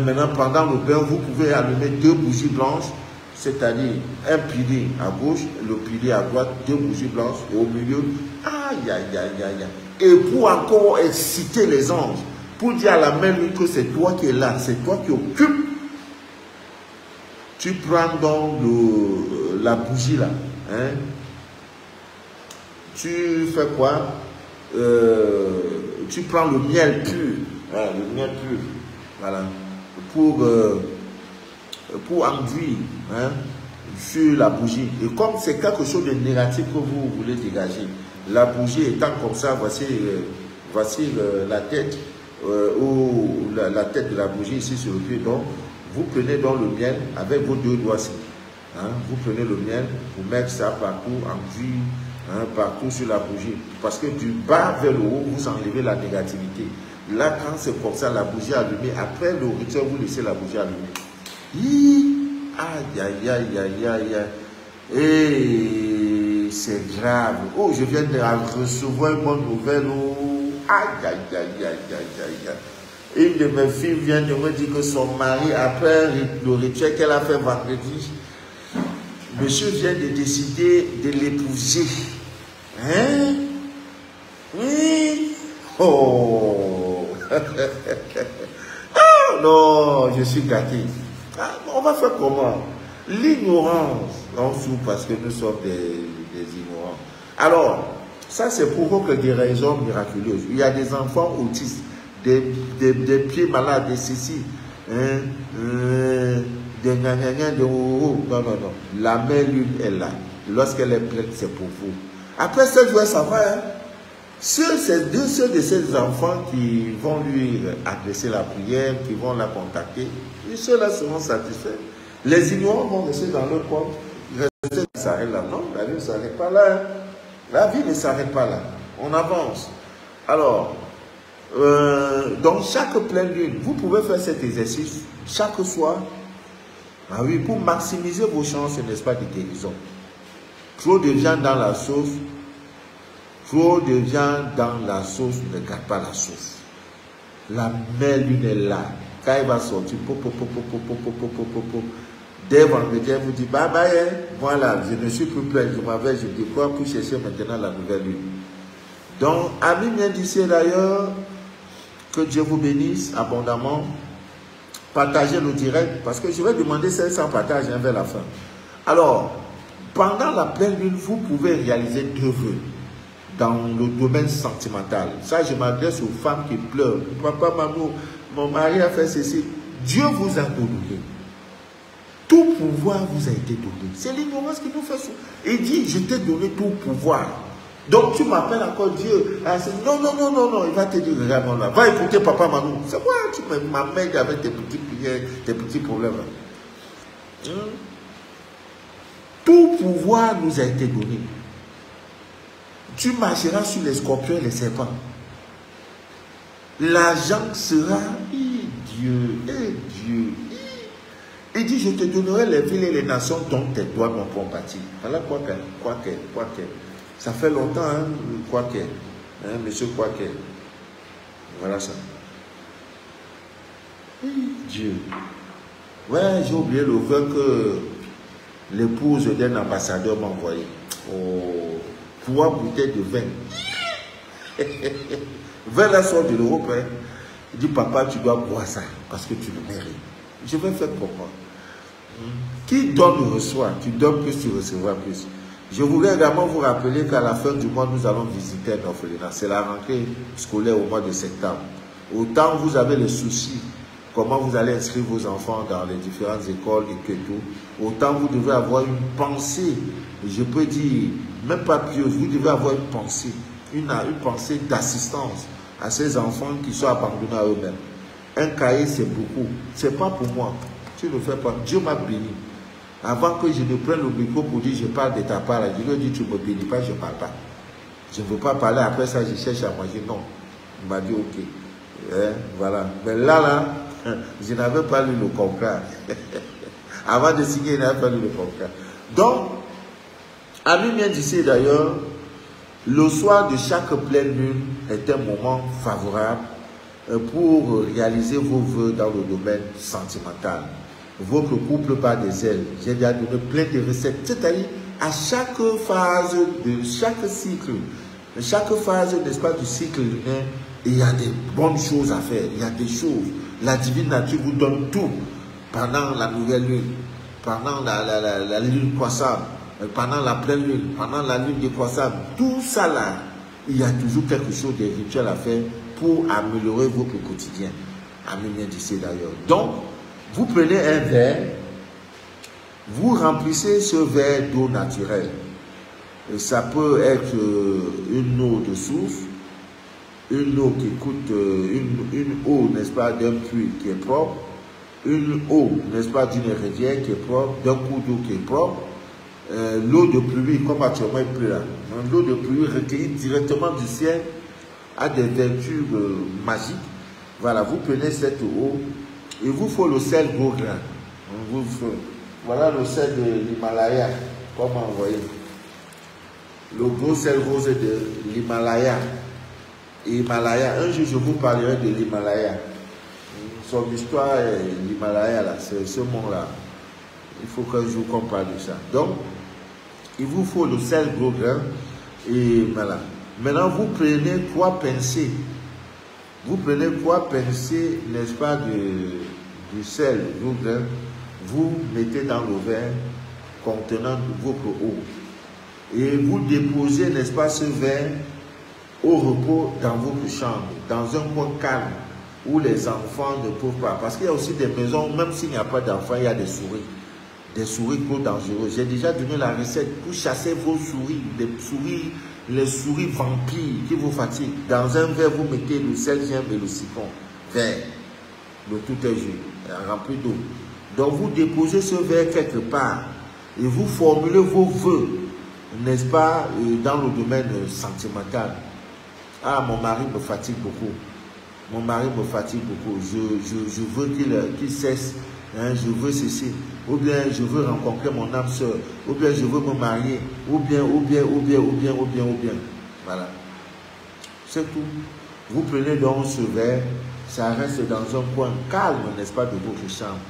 Maintenant, pendant le bain, vous pouvez allumer 2 bougies blanches, c'est-à-dire un pilier à gauche, le pilier à droite, 2 bougies blanches, et au milieu, aïe, aïe, aïe, aïe, aïe. Et pour encore exciter les anges, pour dire à la même nuit que c'est toi qui es là, c'est toi qui occupes, tu prends donc la bougie là, hein? Tu fais quoi? Tu prends le miel pur, hein, le miel pur, voilà, pour enduire, hein, sur la bougie. Et comme c'est quelque chose de négatif que vous voulez dégager, la bougie étant comme ça, voici la tête, ou la tête de la bougie ici sur le pied. Donc, vous prenez donc le miel avec vos 2 doigts-ci. Hein, vous prenez le miel, vous mettez ça partout, enduire, hein, partout sur la bougie. Parce que du bas vers le haut, vous enlevez la négativité. Là, quand c'est comme ça, la bougie allumée, après le rituel, vous laissez la bougie allumée. Aïe, aïe, aïe, aïe, aïe, aïe. Et c'est grave. Oh, je viens de recevoir une bonne nouvelle. Oh. Aïe, aïe, aïe, aïe, aïe, aïe, aïe. Une de mes filles vient de me dire que son mari, après le rituel qu'elle a fait vendredi, monsieur vient de décider de l'épouser. Hein? Oui. Oh. Oh non, je suis gâté. Ah, on va faire comment? L'ignorance. On souffre parce que nous sommes des ignorants. Alors, ça c'est pour votre guérison miraculeuse. Il y a des enfants autistes, des pieds malades, des ceci, hein, des gnagnagnas, des oh. Non, non, non. La mère lune est là. Lorsqu'elle est pleine, c'est pour vous. Après 7 jours, ça va. Hein? Ceux de ces enfants qui vont lui adresser la prière, qui vont la contacter, ceux-là seront satisfaits. Les ignorants vont rester dans leur coin. Rester, ça s'arrête là. Non, la vie ne s'arrête pas là. La vie ne s'arrête pas là. On avance. Alors, dans chaque pleine lune, vous pouvez faire cet exercice chaque soir. Ah oui, pour maximiser vos chances, n'est-ce pas, de guérison. Trop de viande dans la sauce. Trop de viande dans la sauce, ne garde pas la sauce. La mère lune est là. Quand elle va sortir, dès vendredi, elle vous dit bye bye. Voilà, je ne suis plus plein, je décore pour chercher maintenant la nouvelle lune. Donc, amis bien d'ici d'ailleurs, que Dieu vous bénisse abondamment. Partagez le direct, parce que je vais demander 500 partages vers la fin. Alors, pendant la pleine lune, vous pouvez réaliser 2 vœux dans le domaine sentimental. Ça, je m'adresse aux femmes qui pleurent. Papa, maman, mon mari a fait ceci. Dieu vous a donné. Tout pouvoir vous a été donné. C'est l'ignorance qui nous fait ça. Il dit, je t'ai donné tout pouvoir. Donc tu m'appelles encore Dieu. Non, non, non, non, non. Il va te dire, regarde, là. Va écouter papa, maman. C'est moi, tu m'amènes avec tes petits prières, tes petits problèmes. Tout pouvoir nous a été donné. Tu marcheras sur les scorpions et les serpents. l'argent sera, Dieu, il dit, je te donnerai les villes et les nations dont tes doigts n'ont pas bâti. Voilà Kouaké. Ça fait longtemps, hein, Kouaké. Hein, monsieur Kouaké. Voilà ça. Dieu. Ouais, j'ai oublié le vœu que l'épouse d'un ambassadeur m'a envoyé. Oh, 3 bouteilles de vin. 20 la sorte de l'Europe. Hein. Il dit, papa, tu dois boire ça parce que tu le mérites. Je vais faire pour moi. Qui donne reçoit. Tu donnes plus, tu recevras plus. Je voulais également vous rappeler qu'à la fin du mois, nous allons visiter un orphelinat. C'est la rentrée scolaire au mois de septembre. Autant vous avez les soucis, comment vous allez inscrire vos enfants dans les différentes écoles et que tout, autant vous devez avoir une pensée, je peux dire, même pas pieuse, vous devez avoir une pensée d'assistance à ces enfants qui sont abandonnés à eux-mêmes. Un cahier, c'est beaucoup. C'est pas pour moi. Tu ne le fais pas. Dieu m'a béni. Avant que je ne prenne le micro pour dire je parle de ta part, je lui ai dit tu ne me bénis pas, je ne parle pas. Je ne veux pas parler. Après ça, je cherche à manger. Non. Il m'a dit ok. Voilà. Mais là, je n'avais pas lu le contrat. Avant de signer, je n'avais pas lu le contrat. Donc, ami bien d'ici d'ailleurs, le soir de chaque pleine lune est un moment favorable pour réaliser vos vœux dans le domaine sentimental. Votre couple bat des ailes. J'ai déjà donné plein de recettes. C'est-à-dire, à chaque phase de chaque cycle, n'est-ce pas, du cycle lunaire, il y a des bonnes choses à faire. Il y a des choses. La divine nature vous donne tout pendant la nouvelle lune, pendant la lune croissante, pendant la pleine lune, pendant la lune décroissante. Tout ça là, il y a toujours quelque chose de rituel à faire pour améliorer votre quotidien. Amis bien d'ici d'ailleurs. Donc, vous prenez un verre, vous remplissez ce verre d'eau naturelle. Et ça peut être une eau de source, une eau qui coûte, une eau, n'est-ce pas, d'un puits qui est propre, une eau, n'est-ce pas, d'une rivière qui est propre, d'un cours d'eau qui est propre, l'eau de pluie, comme actuellement il pleut là. L'eau de pluie recueillie directement du ciel a des vertus magiques. Voilà, vous prenez cette eau. Il vous faut le sel gros grain. Voilà le sel de l'Himalaya. Comment envoyer? Le gros sel rose de l'Himalaya. Un jour, je vous parlerai de l'Himalaya. Son histoire, l'Himalaya, là, c'est ce mont-là. Il faut qu'un jour qu'on parle de ça. Donc, il vous faut le sel gros grain. Et voilà. Maintenant, vous prenez 3 pincées. Vous prenez 3 pincées, n'est-ce pas, du sel, vous mettez dans le verre contenant votre eau. Et vous déposez, n'est-ce pas, ce verre au repos dans votre chambre, dans un coin calme, où les enfants ne peuvent pas. Parce qu'il y a aussi des maisons, même s'il n'y a pas d'enfants, il y a des souris. Des souris trop dangereuses. J'ai déjà donné la recette pour chasser vos souris, les souris vampires qui vous fatiguent. Dans un verre, vous mettez le sel, germe et le citron vert. Le tout est jus, rempli d'eau. Donc vous déposez ce verre quelque part et vous formulez vos vœux, n'est-ce pas, dans le domaine sentimental. Ah, mon mari me fatigue beaucoup. Mon mari me fatigue beaucoup. Je veux qu'il cesse. Hein, je veux cesser. Ou bien je veux rencontrer mon âme sœur. Ou bien je veux me marier. Ou bien. Voilà. C'est tout. Vous prenez donc ce verre. Ça reste dans un coin calme, n'est-ce pas, de votre chambre.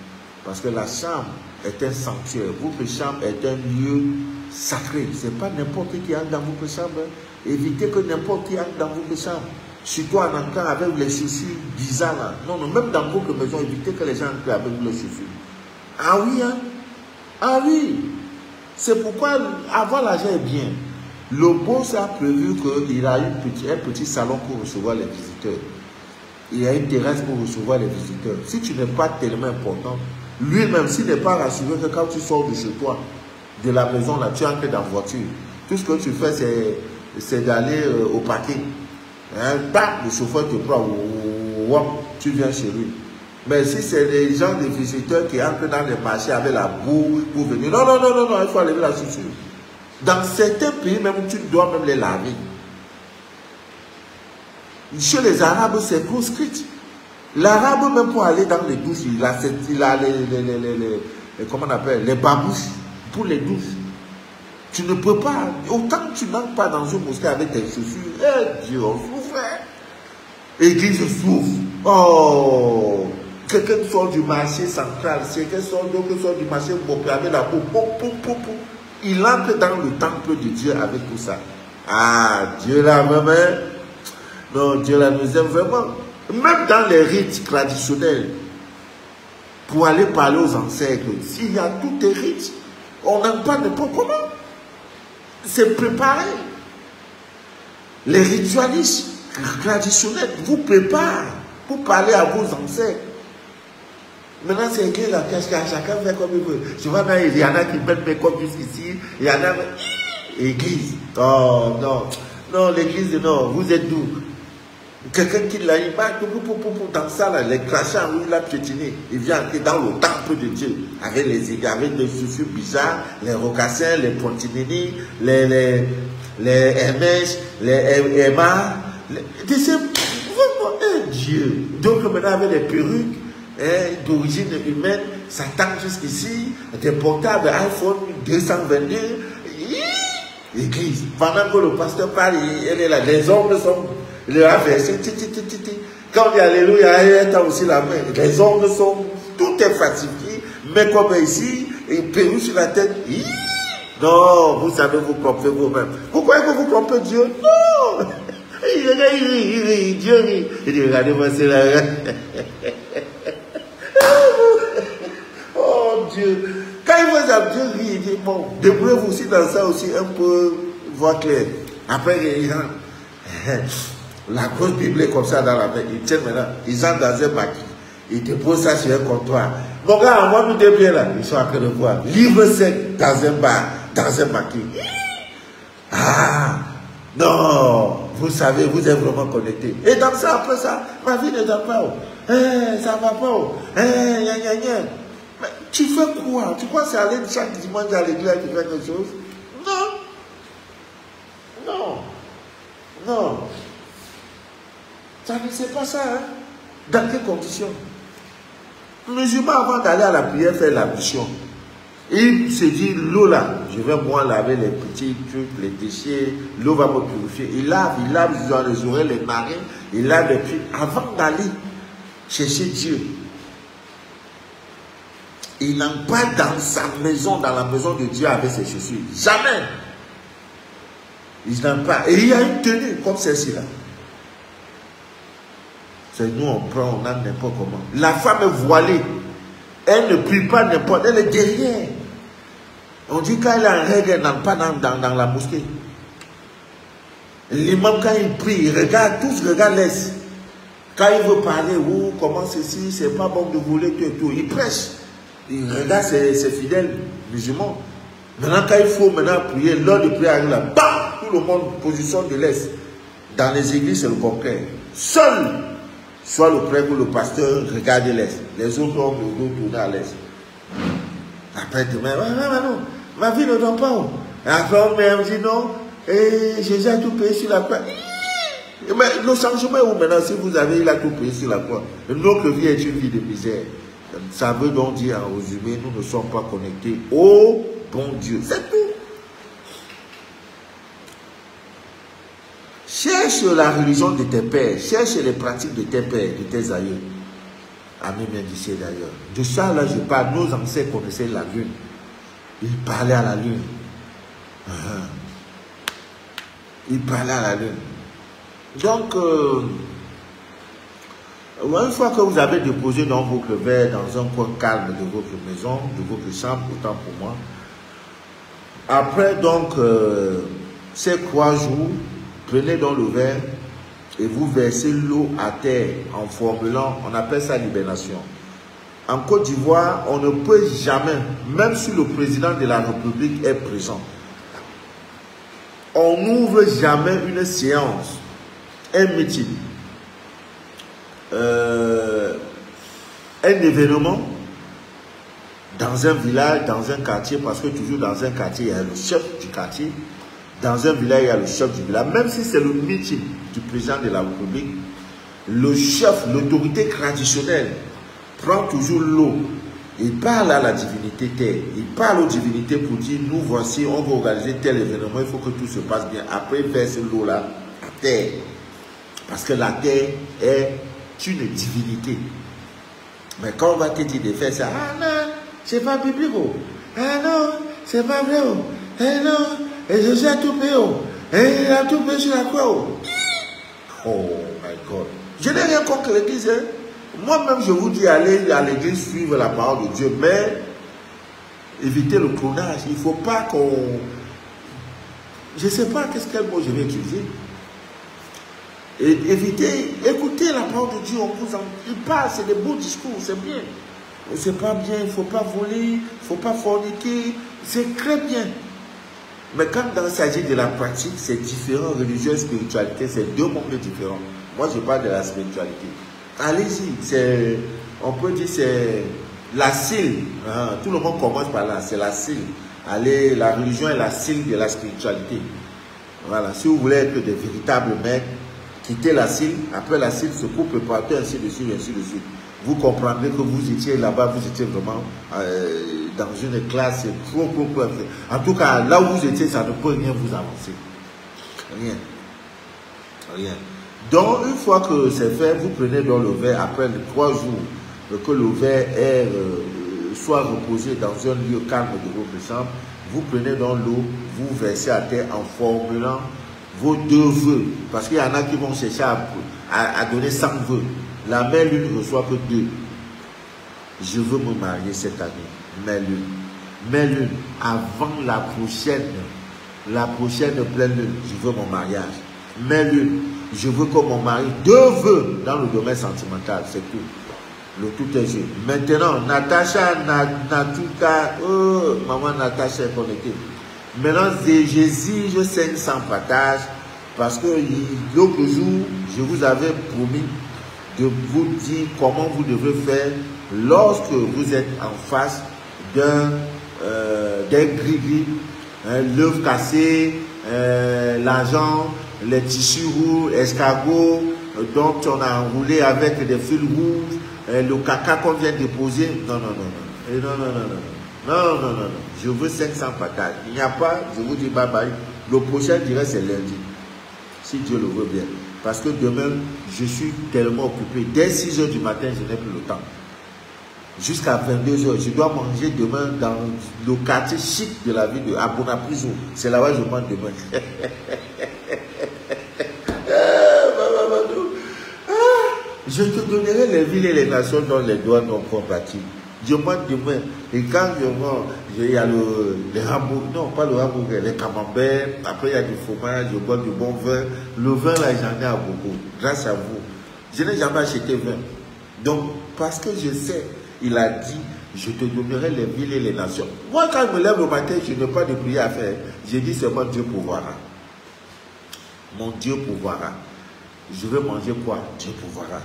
Parce que la chambre est un sanctuaire. Votre chambre est un lieu sacré. Ce n'est pas n'importe qui entre dans votre chambre. Évitez que n'importe qui entre dans votre chambre. Surtout en entrant avec les chaussures bizarres là. Non, même dans votre maison, évitez que les gens entrent avec les chaussures. Ah oui, hein? Ah oui. C'est pourquoi, avant l'argent est bien. Le boss a prévu qu'il a un petit salon pour recevoir les visiteurs. Il y a une terrasse pour recevoir les visiteurs. Si tu n'es pas tellement important, lui-même, s'il n'est pas rassuré que quand tu sors de chez toi, de la maison, là, tu entres dans la voiture. Tout ce que tu fais, c'est d'aller au parking. Hein, le chauffeur te prend, tu viens chez lui. Mais si c'est les gens, des visiteurs qui entrent dans les marchés avec la boue pour venir, non, il faut enlever la chaussure. Dans certains pays, même tu dois même les laver. Chez les Arabes, c'est proscrit. L'Arabe, même pour aller dans les douches, il a comment on appelle, les babouches pour les douches. Tu ne peux pas, autant que tu n'entres pas dans une mosquée avec tes chaussures, eh Dieu, on souffre. Église souffre. Oh, quelqu'un sort du marché central, quelqu'un sort du marché avec la peau, il entre dans le temple de Dieu avec tout ça. Ah, Dieu là, vraiment. Non, Dieu là nous aime vraiment. Même dans les rites traditionnels, pour aller parler aux ancêtres, s'il y a tous les rites, on n'a pas n'importe comment. C'est préparé. Les ritualistes traditionnels vous préparent pour parler à vos ancêtres. Maintenant, c'est écrit là, chacun fait comme il veut. Je vois, il y en a qui mettent mes comme jusqu'ici, il y en a. Église. Oh non, non, l'église, non, vous êtes d'où? Quelqu'un qui l'a image, dans ça, là, les crachats où il a piétiné, il vient entrer dans le temple de Dieu, avec les chaussures bizarres, les rocassins, les pontinini, les MS, les Emma, Dieu. Donc maintenant, avec les perruques d'origine humaine, ça tend jusqu'ici, des portables iPhone 222, l'église. Pendant que le pasteur parle, elle est là, les hommes sont. Il a versé, quand on dit Alléluia, il y a aussi la main. Les hommes sont, tout est falsifié, mais comme ici, et perruque sur la tête. Non, vous savez vous tromper vous-même. Vous croyez que vous trompez Dieu? Non! Il rit, Dieu rit. Il dit, regardez-moi, c'est là. Oh Dieu! Quand il voit ça, Dieu rit, il dit, bon, débrouillez-vous aussi dans ça aussi, un peu, voir clair. Après, il rentre. La grosse Bible est comme ça dans la main. Ils tiennent maintenant. Ils entrent dans un maquis. Ils déposent ça sur un comptoir. Mon gars, moi, nous déplions là. Ils sont en train de voir. Livre sec dans un bar, dans un maquis. Ah, non. Vous savez, vous êtes vraiment connectés. Et dans ça, après ça, ma vie ne va pas. Ça va pas. Mais tu fais quoi? Tu crois que c'est aller chaque dimanche à l'église qui fait quelque chose? Non. Non. Non. Ça ne c'est pas ça, hein? Dans quelles conditions? Musulman, avant d'aller à la prière, fait l'ablution. Il se dit, l'eau là, je vais moi laver les petits trucs, les déchets, l'eau va me purifier. Il lave dans les oreilles, les narines, il lave les pieds. Avant d'aller chercher Dieu, il n'entre pas dans sa maison, dans la maison de Dieu avec ses chaussures. Jamais. Il n'en pas. Et il y a une tenue comme celle-ci là. C'est nous on prend, on a n'importe comment. La femme est voilée. Elle ne prie pas n'importe. Elle est derrière. On dit quand elle a un règle, elle n'entre pas dans la mosquée. L'imam quand il prie, il regarde, tous regardent laisse. Quand il veut parler, ou comment ceci, c'est pas bon de voler tout et tout. Il prêche. Il regarde ses fidèles musulmans. Maintenant quand il faut prier, l'heure de prière arrive là, bam! Tout le monde position de l'Est. Dans les églises, c'est le contraire. Seul, soit le prêtre ou le pasteur, regarde l'Est. Les autres ont le dos tourné à l'Est. Après, demain, non, ma vie ne donne pas. Après, on me dit non, et Jésus a tout payé sur la croix. Mais le changement est où maintenant, si vous avez, il a tout payé sur la croix. Notre vie est une vie de misère. Ça veut donc dire, en résumé, nous ne sommes pas connectés au bon Dieu. C'est tout. Cherche la religion de tes pères, cherche les pratiques de tes pères, de tes aïeux. Ami bien d'ici d'ailleurs. De ça, là, je parle. Nos ancêtres connaissaient la lune. Ils parlaient à la lune. Ils parlaient à la lune. Donc, une fois que vous avez déposé dans votre verre, dans un coin calme de votre maison, de votre chambre, autant pour moi, après, donc, ces 3 jours, prenez dans le verre et vous versez l'eau à terre en formulant, on appelle ça libération. En Côte d'Ivoire, on ne peut jamais, même si le président de la République est présent, on n'ouvre jamais une séance, un meeting, un événement dans un village, dans un quartier, parce que toujours dans un quartier, il y a le chef du quartier. Dans un village, il y a le chef du village. Même si c'est le meeting du président de la République, le chef, l'autorité traditionnelle, prend toujours l'eau. Il parle à la divinité terre. Il parle aux divinités pour dire, nous voici, on va organiser tel événement, il faut que tout se passe bien. Après, il verse l'eau là, à terre. Parce que la terre est une divinité. Mais quand on va te dire de faire ça, ah non, c'est pas biblique. Ah non, c'est pas vrai. Eh non, et Jésus a tout payé. Et il a tout payé sur la croix. Oh my God. Je n'ai rien contre l'église. Hein. Moi-même, je vous dis, allez à l'église suivre la parole de Dieu, mais évitez le clonage. Il ne faut pas qu'on... Je ne sais pas quel mot je vais utiliser. Et évitez, écoutez la parole de Dieu. Il parle, c'est des beaux discours, c'est bien. C'est pas bien, il ne faut pas voler, il ne faut pas forniquer. C'est très bien. Mais quand il s'agit de la pratique, c'est différent. Religion et spiritualité, c'est deux mondes différents. Moi, je parle de la spiritualité. Allez-y, on peut dire c'est la cile. Hein, tout le monde commence par là, c'est la cile. Allez, la religion est la cile de la spiritualité. Voilà, si vous voulez être des véritables maîtres, quittez la cile. Après la cile se coupe partout, ainsi de suite, ainsi de suite. Vous comprendrez que vous étiez là-bas, vous étiez vraiment dans une classe trop. En tout cas, là où vous étiez, ça ne peut rien vous avancer. Rien. Rien. Donc, une fois que c'est fait, vous prenez dans le verre, après les 3 jours, que le verre soit reposé dans un lieu calme de votre chambre, vous prenez dans l'eau, vous versez à terre en formulant vos 2 vœux. Parce qu'il y en a qui vont chercher à donner 100 vœux. La mère lune ne reçoit que 2. Je veux me marier cette année. Mère lune. Mère lune, avant la prochaine pleine lune, je veux mon mariage. Mère lune, je veux que mon mari 2 vœux dans le domaine sentimental, c'est tout. Le tout est jeu. Maintenant, Natacha, Natuka, oh, maman Natacha est connectée. Maintenant, j'exige 500 partages parce que l'autre jour, je vous avais promis de vous dire comment vous devez faire lorsque vous êtes en face d'un gris-gris, l'œuf cassé, l'argent, les tissus rouges, escargots, donc on a enroulé avec des fils rouges, le caca qu'on vient déposer. Non, non, non, non. Non, non, non, non. Non, non, non, non. Je veux 500 patates. Il n'y a pas, je vous dis bye bye. Le prochain, je dirais, c'est lundi. Si Dieu le veut bien. Parce que demain, je suis tellement occupé. Dès 6 h du matin, je n'ai plus le temps. Jusqu'à 22 h. Je dois manger demain dans le quartier chic de la ville de Abona Prison. C'est là-bas que je mange demain. Je te donnerai les villes et les nations dont les doigts n'ont pas bâti. Je mange demain. Et quand je mange, il y a les hamburgers, non pas le hamburger, les camemberts. Après, il y a du fromage, je bois du bon vin. Le vin, là, j'en ai à beaucoup. Grâce à vous. Je n'ai jamais acheté vin. Donc, parce que je sais, il a dit, je te donnerai les villes et les nations. Moi, quand je me lève le matin, je n'ai pas de prière à faire. Je dis seulement Dieu pourvoira. Mon Dieu pourvoira. Je veux manger quoi? Dieu pourvoira.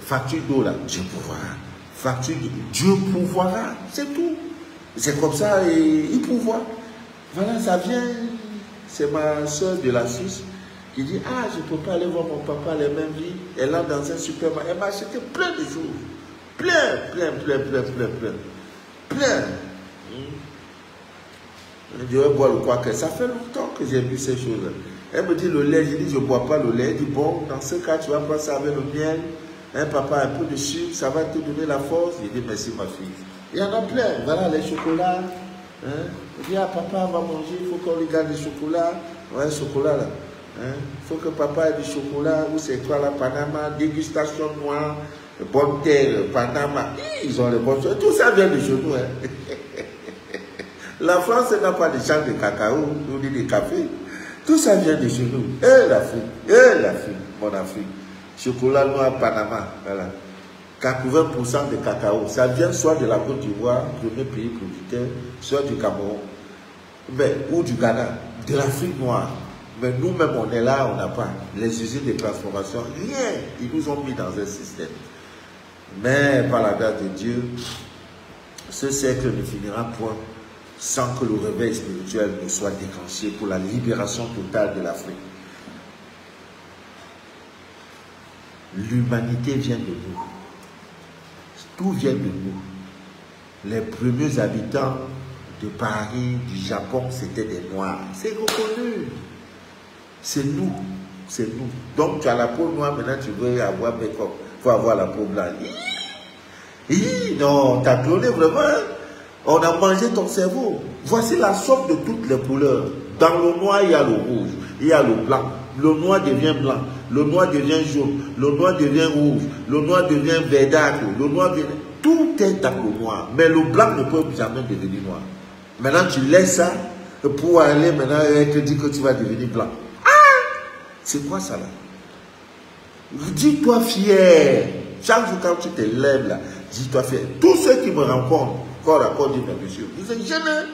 Facture d'eau là, Dieu pourvoira. Facture de Dieu pourvoira. C'est tout. C'est comme ça et il pourvoit. Voilà, ça vient. C'est ma soeur de la Suisse qui dit, ah, je ne peux pas aller voir mon papa les mêmes vies. Elle est dans un supermarché. Elle m'a acheté plein de choses. Plein. Je vais boire le quoi que ça fait longtemps que j'ai bu ces choses. Elle me dit le lait, je dis je ne bois pas le lait. Elle dit bon, dans ce cas, tu vas prendre ça avec le miel. Hein, papa, un peu de sucre, ça va te donner la force. Je dis merci ma fille. Il y en a plein. Voilà les chocolats. Hein. Je dis ah papa va manger, il faut qu'on lui garde des chocolats. Ouais, chocolat là. Hein. Il faut que papa ait du chocolat. Ou c'est quoi là, Panama, dégustation noire, bonne terre, Panama. Ils ont les bonnes choses. Tout ça vient de chez nous. Hein. La France n'a pas de champs de cacao, ou de café. Tout ça vient de chez nous. Et l'Afrique, mon Afrique. Chocolat noir Panama, voilà. 80% de cacao. Ça vient soit de la Côte d'Ivoire, premier pays producteur, soit du Cameroun, ou du Ghana, de l'Afrique noire. Mais nous-mêmes, on est là, on n'a pas. Les usines de transformation, rien. Ils nous ont mis dans un système. Mais par la grâce de Dieu, ce siècle ne finira point sans que le réveil spirituel ne soit déclenché pour la libération totale de l'Afrique. L'humanité vient de nous. Tout vient de nous. Les premiers habitants de Paris, du Japon, c'était des Noirs. C'est reconnu. C'est nous. C'est nous. Donc tu as la peau noire, maintenant tu veux avoir make-up. Il faut avoir la peau blanche. Non, tu as cloné vraiment. On a mangé ton cerveau. Voici la somme de toutes les couleurs. Dans le noir, il y a le rouge, il y a le blanc. Le noir devient blanc, le noir devient jaune, le noir devient rouge, le noir devient verdâtre, le noir devient... Tout est dans le noir. Mais le blanc ne peut jamais devenir noir. Maintenant, tu laisses ça pour aller maintenant et te dire que tu vas devenir blanc. Ah! C'est quoi ça là? Dis-toi fier. Chaque jour quand tu te lèves là, dis-toi fier. Tous ceux qui me rencontrent, corps à corps, disent, mais monsieur, vous êtes jeune.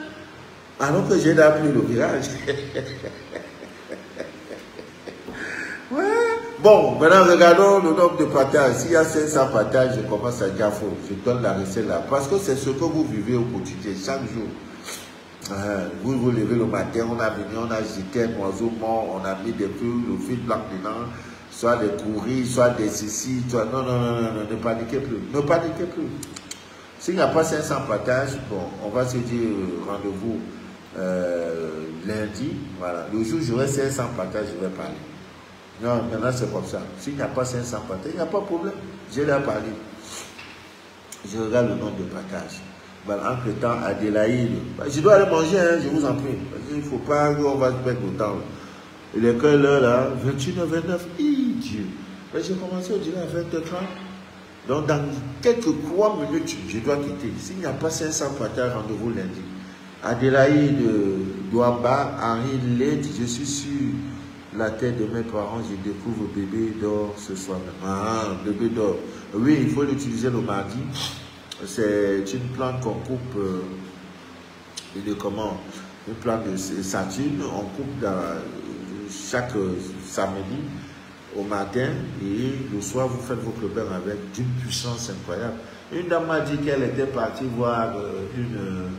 Alors que j'ai appris le virage. Ouais. Bon, maintenant regardons le nombre de partages. S'il y a 500 partages, je commence à dire faux. Je donne la recette là. Parce que c'est ce que vous vivez au quotidien, chaque jour. Vous vous levez le matin, on a venu, on a jeté un oiseau mort, on a mis des feux, le fil blanc dedans, soit des courris, soit des ceci, soit... Non, ne paniquez plus. Ne paniquez plus. S'il n'y a pas 500 partages, bon, on va se dire rendez-vous lundi. Voilà. Le jour où j'aurai 500 partages, je vais parler. Non, maintenant c'est comme ça. S'il n'y a pas 500 partages, il n'y a pas de problème. Je l'ai parlé. Je regarde le nombre de partages. Voilà, entre temps, Adélaïde. Je dois aller manger, hein, je vous en prie. Il ne faut pas qu'on va se mettre au temps. Il est quelle heure là? 21h29. Dieu. J'ai commencé au direct à 20h30. Donc dans quelques 3 minutes, je dois quitter. S'il n'y a pas 500 partages, rendez-vous lundi. Adélaïde Douamba, Henri Led, je suis sur la tête de mes parents, je découvre bébé d'or ce soir. Ah, bébé d'or. Oui, il faut l'utiliser le mardi. C'est une plante qu'on coupe, une plante de Saturne, on coupe chaque samedi au matin et le soir vous faites votre bain avec d'une puissance incroyable. Une dame m'a dit qu'elle était partie voir une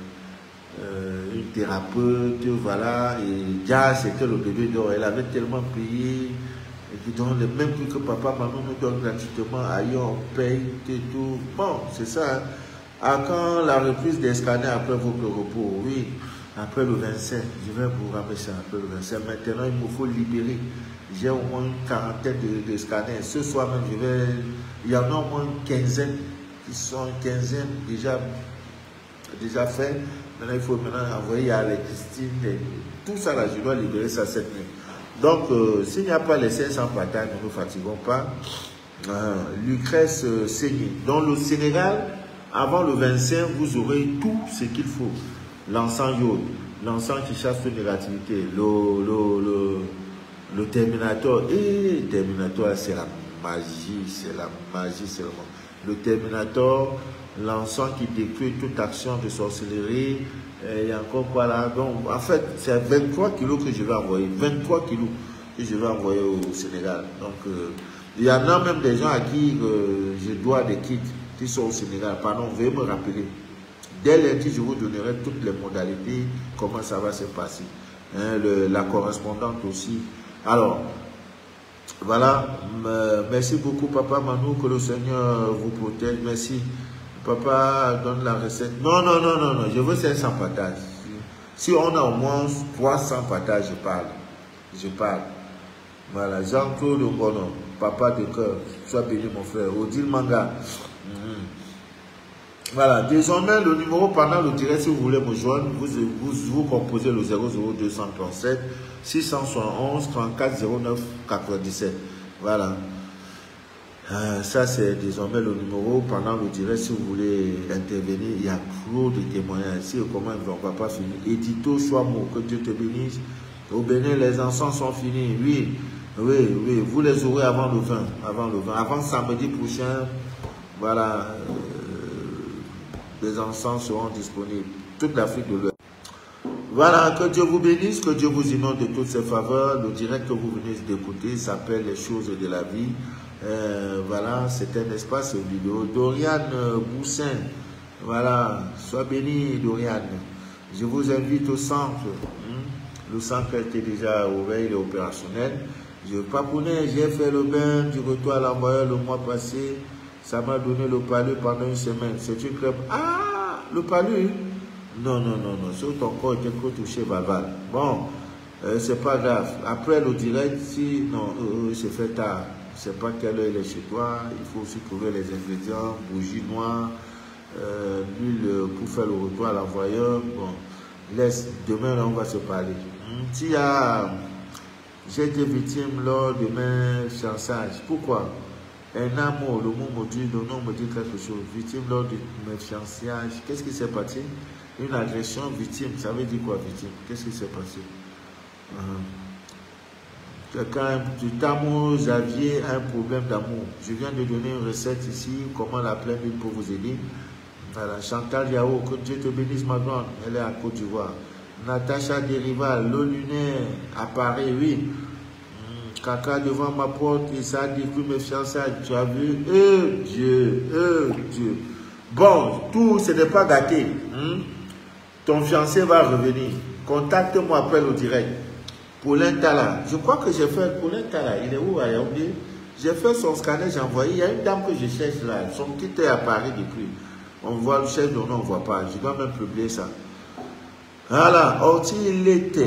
thérapeute, voilà, et déjà c'était le bébé d'or, elle avait tellement payé, et qui donne le même prix que papa, maman nous donne gratuitement, ailleurs on paye et tout. Bon, c'est ça. Hein. À quand la reprise des scanners après votre repos? Oui, après le 25, je vais vous ramener ça après le 25. Maintenant, il me faut libérer. J'ai au moins une quarantaine de scanners. Ce soir même, il y en a au moins une quinzaine qui sont déjà faits. Maintenant, il faut envoyer à Christine. Tout ça là, je dois libérer ça cette nuit. Donc, s'il n'y a pas les 500 partages, ne nous fatiguons pas. Lucrèce Seigné. Dans le Sénégal, avant le 25, vous aurez tout ce qu'il faut. L'encens Yod, l'encens qui chasse toute négativité, le Terminator. Et Terminator, c'est la magie, c'est la magie seulement. Le Terminator, l'encens qui détruit toute action de sorcellerie. Il y a encore quoi là? Donc, en fait, c'est 23 kilos que je vais envoyer. 23 kilos que je vais envoyer au Sénégal. Donc, il y en a même des gens à qui je dois des kits qui sont au Sénégal. Pardon, veuillez me rappeler. Dès lundi, je vous donnerai toutes les modalités, comment ça va se passer. Hein, la correspondante aussi. Alors, voilà. Merci beaucoup, Papa Manou, que le Seigneur vous protège. Merci. Papa donne la recette. Non, je veux 500 partages. Si on a au moins 300 partages, je parle. Voilà, Jean-Claude Bono, papa de cœur, sois béni mon frère. Odile Manga. Voilà, désormais le numéro pendant le direct, si vous voulez me joindre, vous composez le 00237 671 34 09 97. Voilà. Ça c'est désormais le numéro pendant le direct, si vous voulez intervenir. Il y a trop de témoignages ici, comment on ne va pas finir. Édito Chouamou, que Dieu te bénisse. Au Bénin, les encens sont finis. Oui, vous les aurez avant le 20. Avant samedi prochain, voilà, les encens seront disponibles. Toute l'Afrique de l'Ouest. Voilà, que Dieu vous bénisse, que Dieu vous inonde de toutes ses faveurs. Le direct que vous venez d'écouter s'appelle Les choses de la vie. Voilà, c'est un espace vidéo. Doriane Boussin, voilà, sois béni Doriane. Je vous invite au centre. Le centre était déjà ouvert, il est opérationnel. Je paponnais, j'ai fait le bain du retour à l'envoyeur le mois passé. Ça m'a donné le palu pendant une semaine. C'est une crêpe. Ah, le palu? Non, non, non, non. Sur ton corps était trop touché, Baval. Bon, c'est pas grave. Après le direct, si, non, c'est fait tard. Je sais pas quelle heure il est chez toi. Il faut aussi trouver les ingrédients, bougie noire, l'huile pour faire le retour à l'envoyeur. Bon, laisse, demain, là, on va se parler. S'il y a... J'ai été victime lors de mes fiançailles. Pourquoi? Un amour, le mot me dit, le nom me dit quelque chose. Victime lors de mes fiançailles. Qu'est-ce qui s'est passé? Une agression, victime. Ça veut dire quoi, victime? Qu'est-ce qui s'est passé? Quand tu t'amours, Xavier a un problème d'amour. Je viens de donner une recette ici. Comment la pleine lune pour vous aider? Voilà, Chantal Yao, que Dieu te bénisse, ma grande. Elle est à Côte d'Ivoire. Natacha Derival, l'eau lunaire à Paris, oui. Caca devant ma porte et ça a détruit mes fiançailles. Tu as vu? Dieu, Dieu. Bon, tout ce n'est pas gâté. Ton fiancé va revenir. Contacte-moi après le direct. Paulin Tala. Je crois que j'ai fait Paulin Tala. Il est où à Yaoundé? J'ai fait son scanner, j'ai envoyé. Il y a une dame que je cherche là. Son petit est à Paris depuis. On voit le chef, on ne voit pas. Je dois même publier ça. Voilà, Orti, il était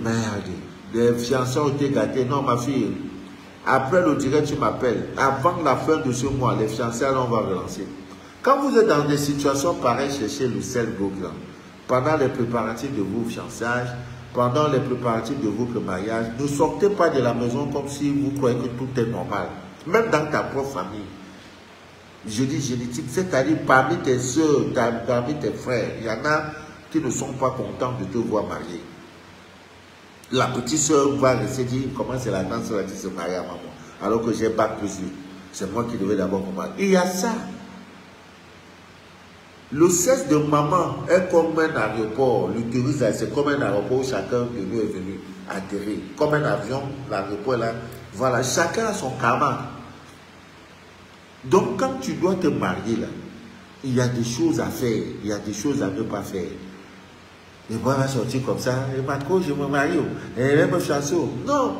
merde. Les fiançailles ont été gâtés. Non, ma fille, après le direct, tu m'appelles. Avant la fin de ce mois, les fiançailles, on va relancer. Quand vous êtes dans des situations pareilles, cherchez le sel Goglan. Pendant les préparatifs de vos fiançailles, pendant les préparatifs de votre mariage, ne sortez pas de la maison comme si vous croyez que tout est normal. Même dans ta propre famille. Je dis génétique, c'est-à-dire parmi tes soeurs, parmi tes frères, il y en a qui ne sont pas contents de te voir marier. La petite soeur va rester dire comment c'est la grande soeur qui se marie à maman, alors que j'ai bac plus 8. C'est moi qui devais d'abord me marier. Il y a ça. Le sexe de maman est comme un aéroport. Le tourisme, c'est comme un aéroport où chacun de nous est venu atterrir. Comme un avion, l'aéroport là. Voilà, chacun a son karma. Donc quand tu dois te marier là, il y a des choses à faire, il y a des choses à ne pas faire. Et moi, je vais sortir comme ça, et Marco, je me marie, et elle me chasser. Non,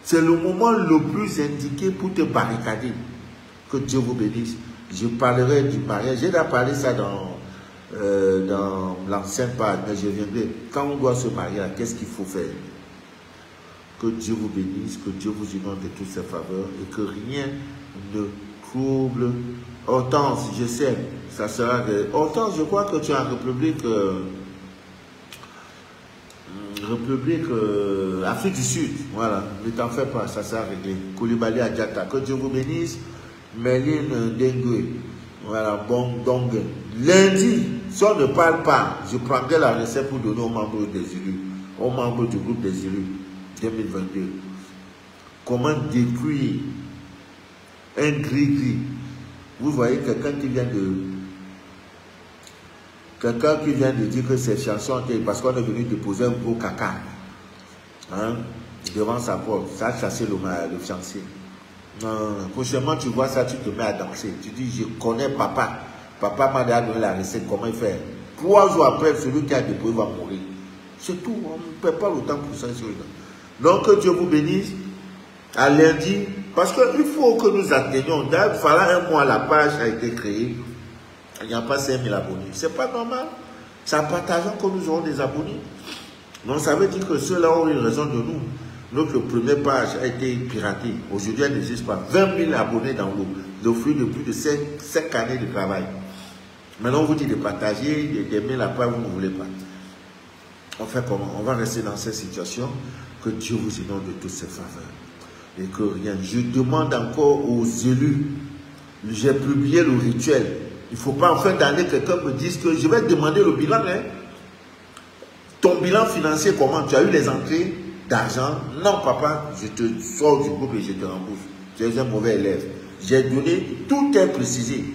c'est le moment le plus indiqué pour te barricader. Que Dieu vous bénisse. Je parlerai du mariage. J'ai déjà parlé ça dans l'ancienne page, mais je viendrai. Quand on doit se marier, qu'est-ce qu'il faut faire? Que Dieu vous bénisse, que Dieu vous inonde de toutes ses faveurs, et que rien ne trouble. Hortense, je sais, ça sera de... Hortense, je crois que tu es en République Afrique du Sud, voilà, ne t'en fais pas, ça sera réglé. Koulibaly Adjata, que Dieu vous bénisse. Méline Dengue, voilà, bon, donc, lundi, si on ne parle pas, je prendrai la recette pour donner aux membres des élus, aux membres du groupe des élus 2022. Comment détruire un gris-gris. Vous voyez quelqu'un qui vient de dire que ses chansons, parce qu'on est venu déposer un gros caca devant sa porte, ça a chassé le fiancé. Non, prochainement tu vois ça, tu te mets à danser. Tu dis, je connais papa. Papa m'a donné la recette, comment faire. 3 jours après, celui qui a déposé va mourir. C'est tout, on ne perd pas le temps pour ça. Donc que Dieu vous bénisse. À lundi, parce qu'il faut que nous atteignions. Il fallait un mois, la page a été créée. Il n'y a pas 5000 abonnés. C'est pas normal. C'est en partageant que nous aurons des abonnés. Donc ça veut dire que ceux-là ont une raison de nous. Notre première page a été piratée. Aujourd'hui, elle n'existe pas. 20 000 abonnés dans l'eau. Le fruit de plus de 5 années de travail. Maintenant, on vous dit de partager, d'aimer la page, vous ne voulez pas. On fait comment? On va rester dans cette situation. Que Dieu vous inonde de toutes ses faveurs. Et que rien. Je demande encore aux élus. J'ai publié le rituel. Il ne faut pas en fin d'année quelqu'un me dise que je vais te demander le bilan. Ton bilan financier, comment? Tu as eu les entrées d'argent? Non, papa, je te sors du groupe et je te rembourse. Tu es un mauvais élève. J'ai donné, tout est précisé.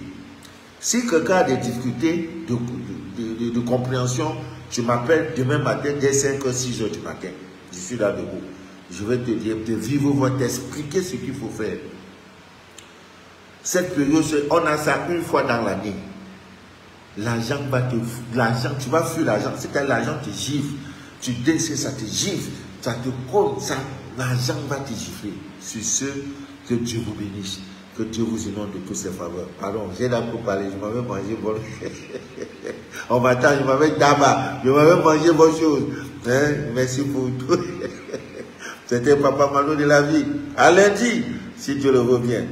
Si quelqu'un a des difficultés de compréhension, tu m'appelles demain matin dès 5h, 6h du matin. Je suis là debout. Je vais te dire, de vive voix, t'expliquer ce qu'il faut faire. Cette période, on a ça une fois dans l'année. l'argent va te... L'argent, tu vas fuir l'argent. C'est quand l'argent te gifle. Tu décides, ça te gifle. Ça te colle. L'argent va te gifler. Sur ce, que Dieu vous bénisse. Que Dieu vous inonde de toutes ses faveurs. Pardon, j'ai là pour parler. Je m'avais mangé bon. On m'attend, je m'avais tabac. Je m'avais mangé bonne chose. Hein? Merci pour tout. C'était Papa Mano de la vie. À lundi, si Dieu le veut bien.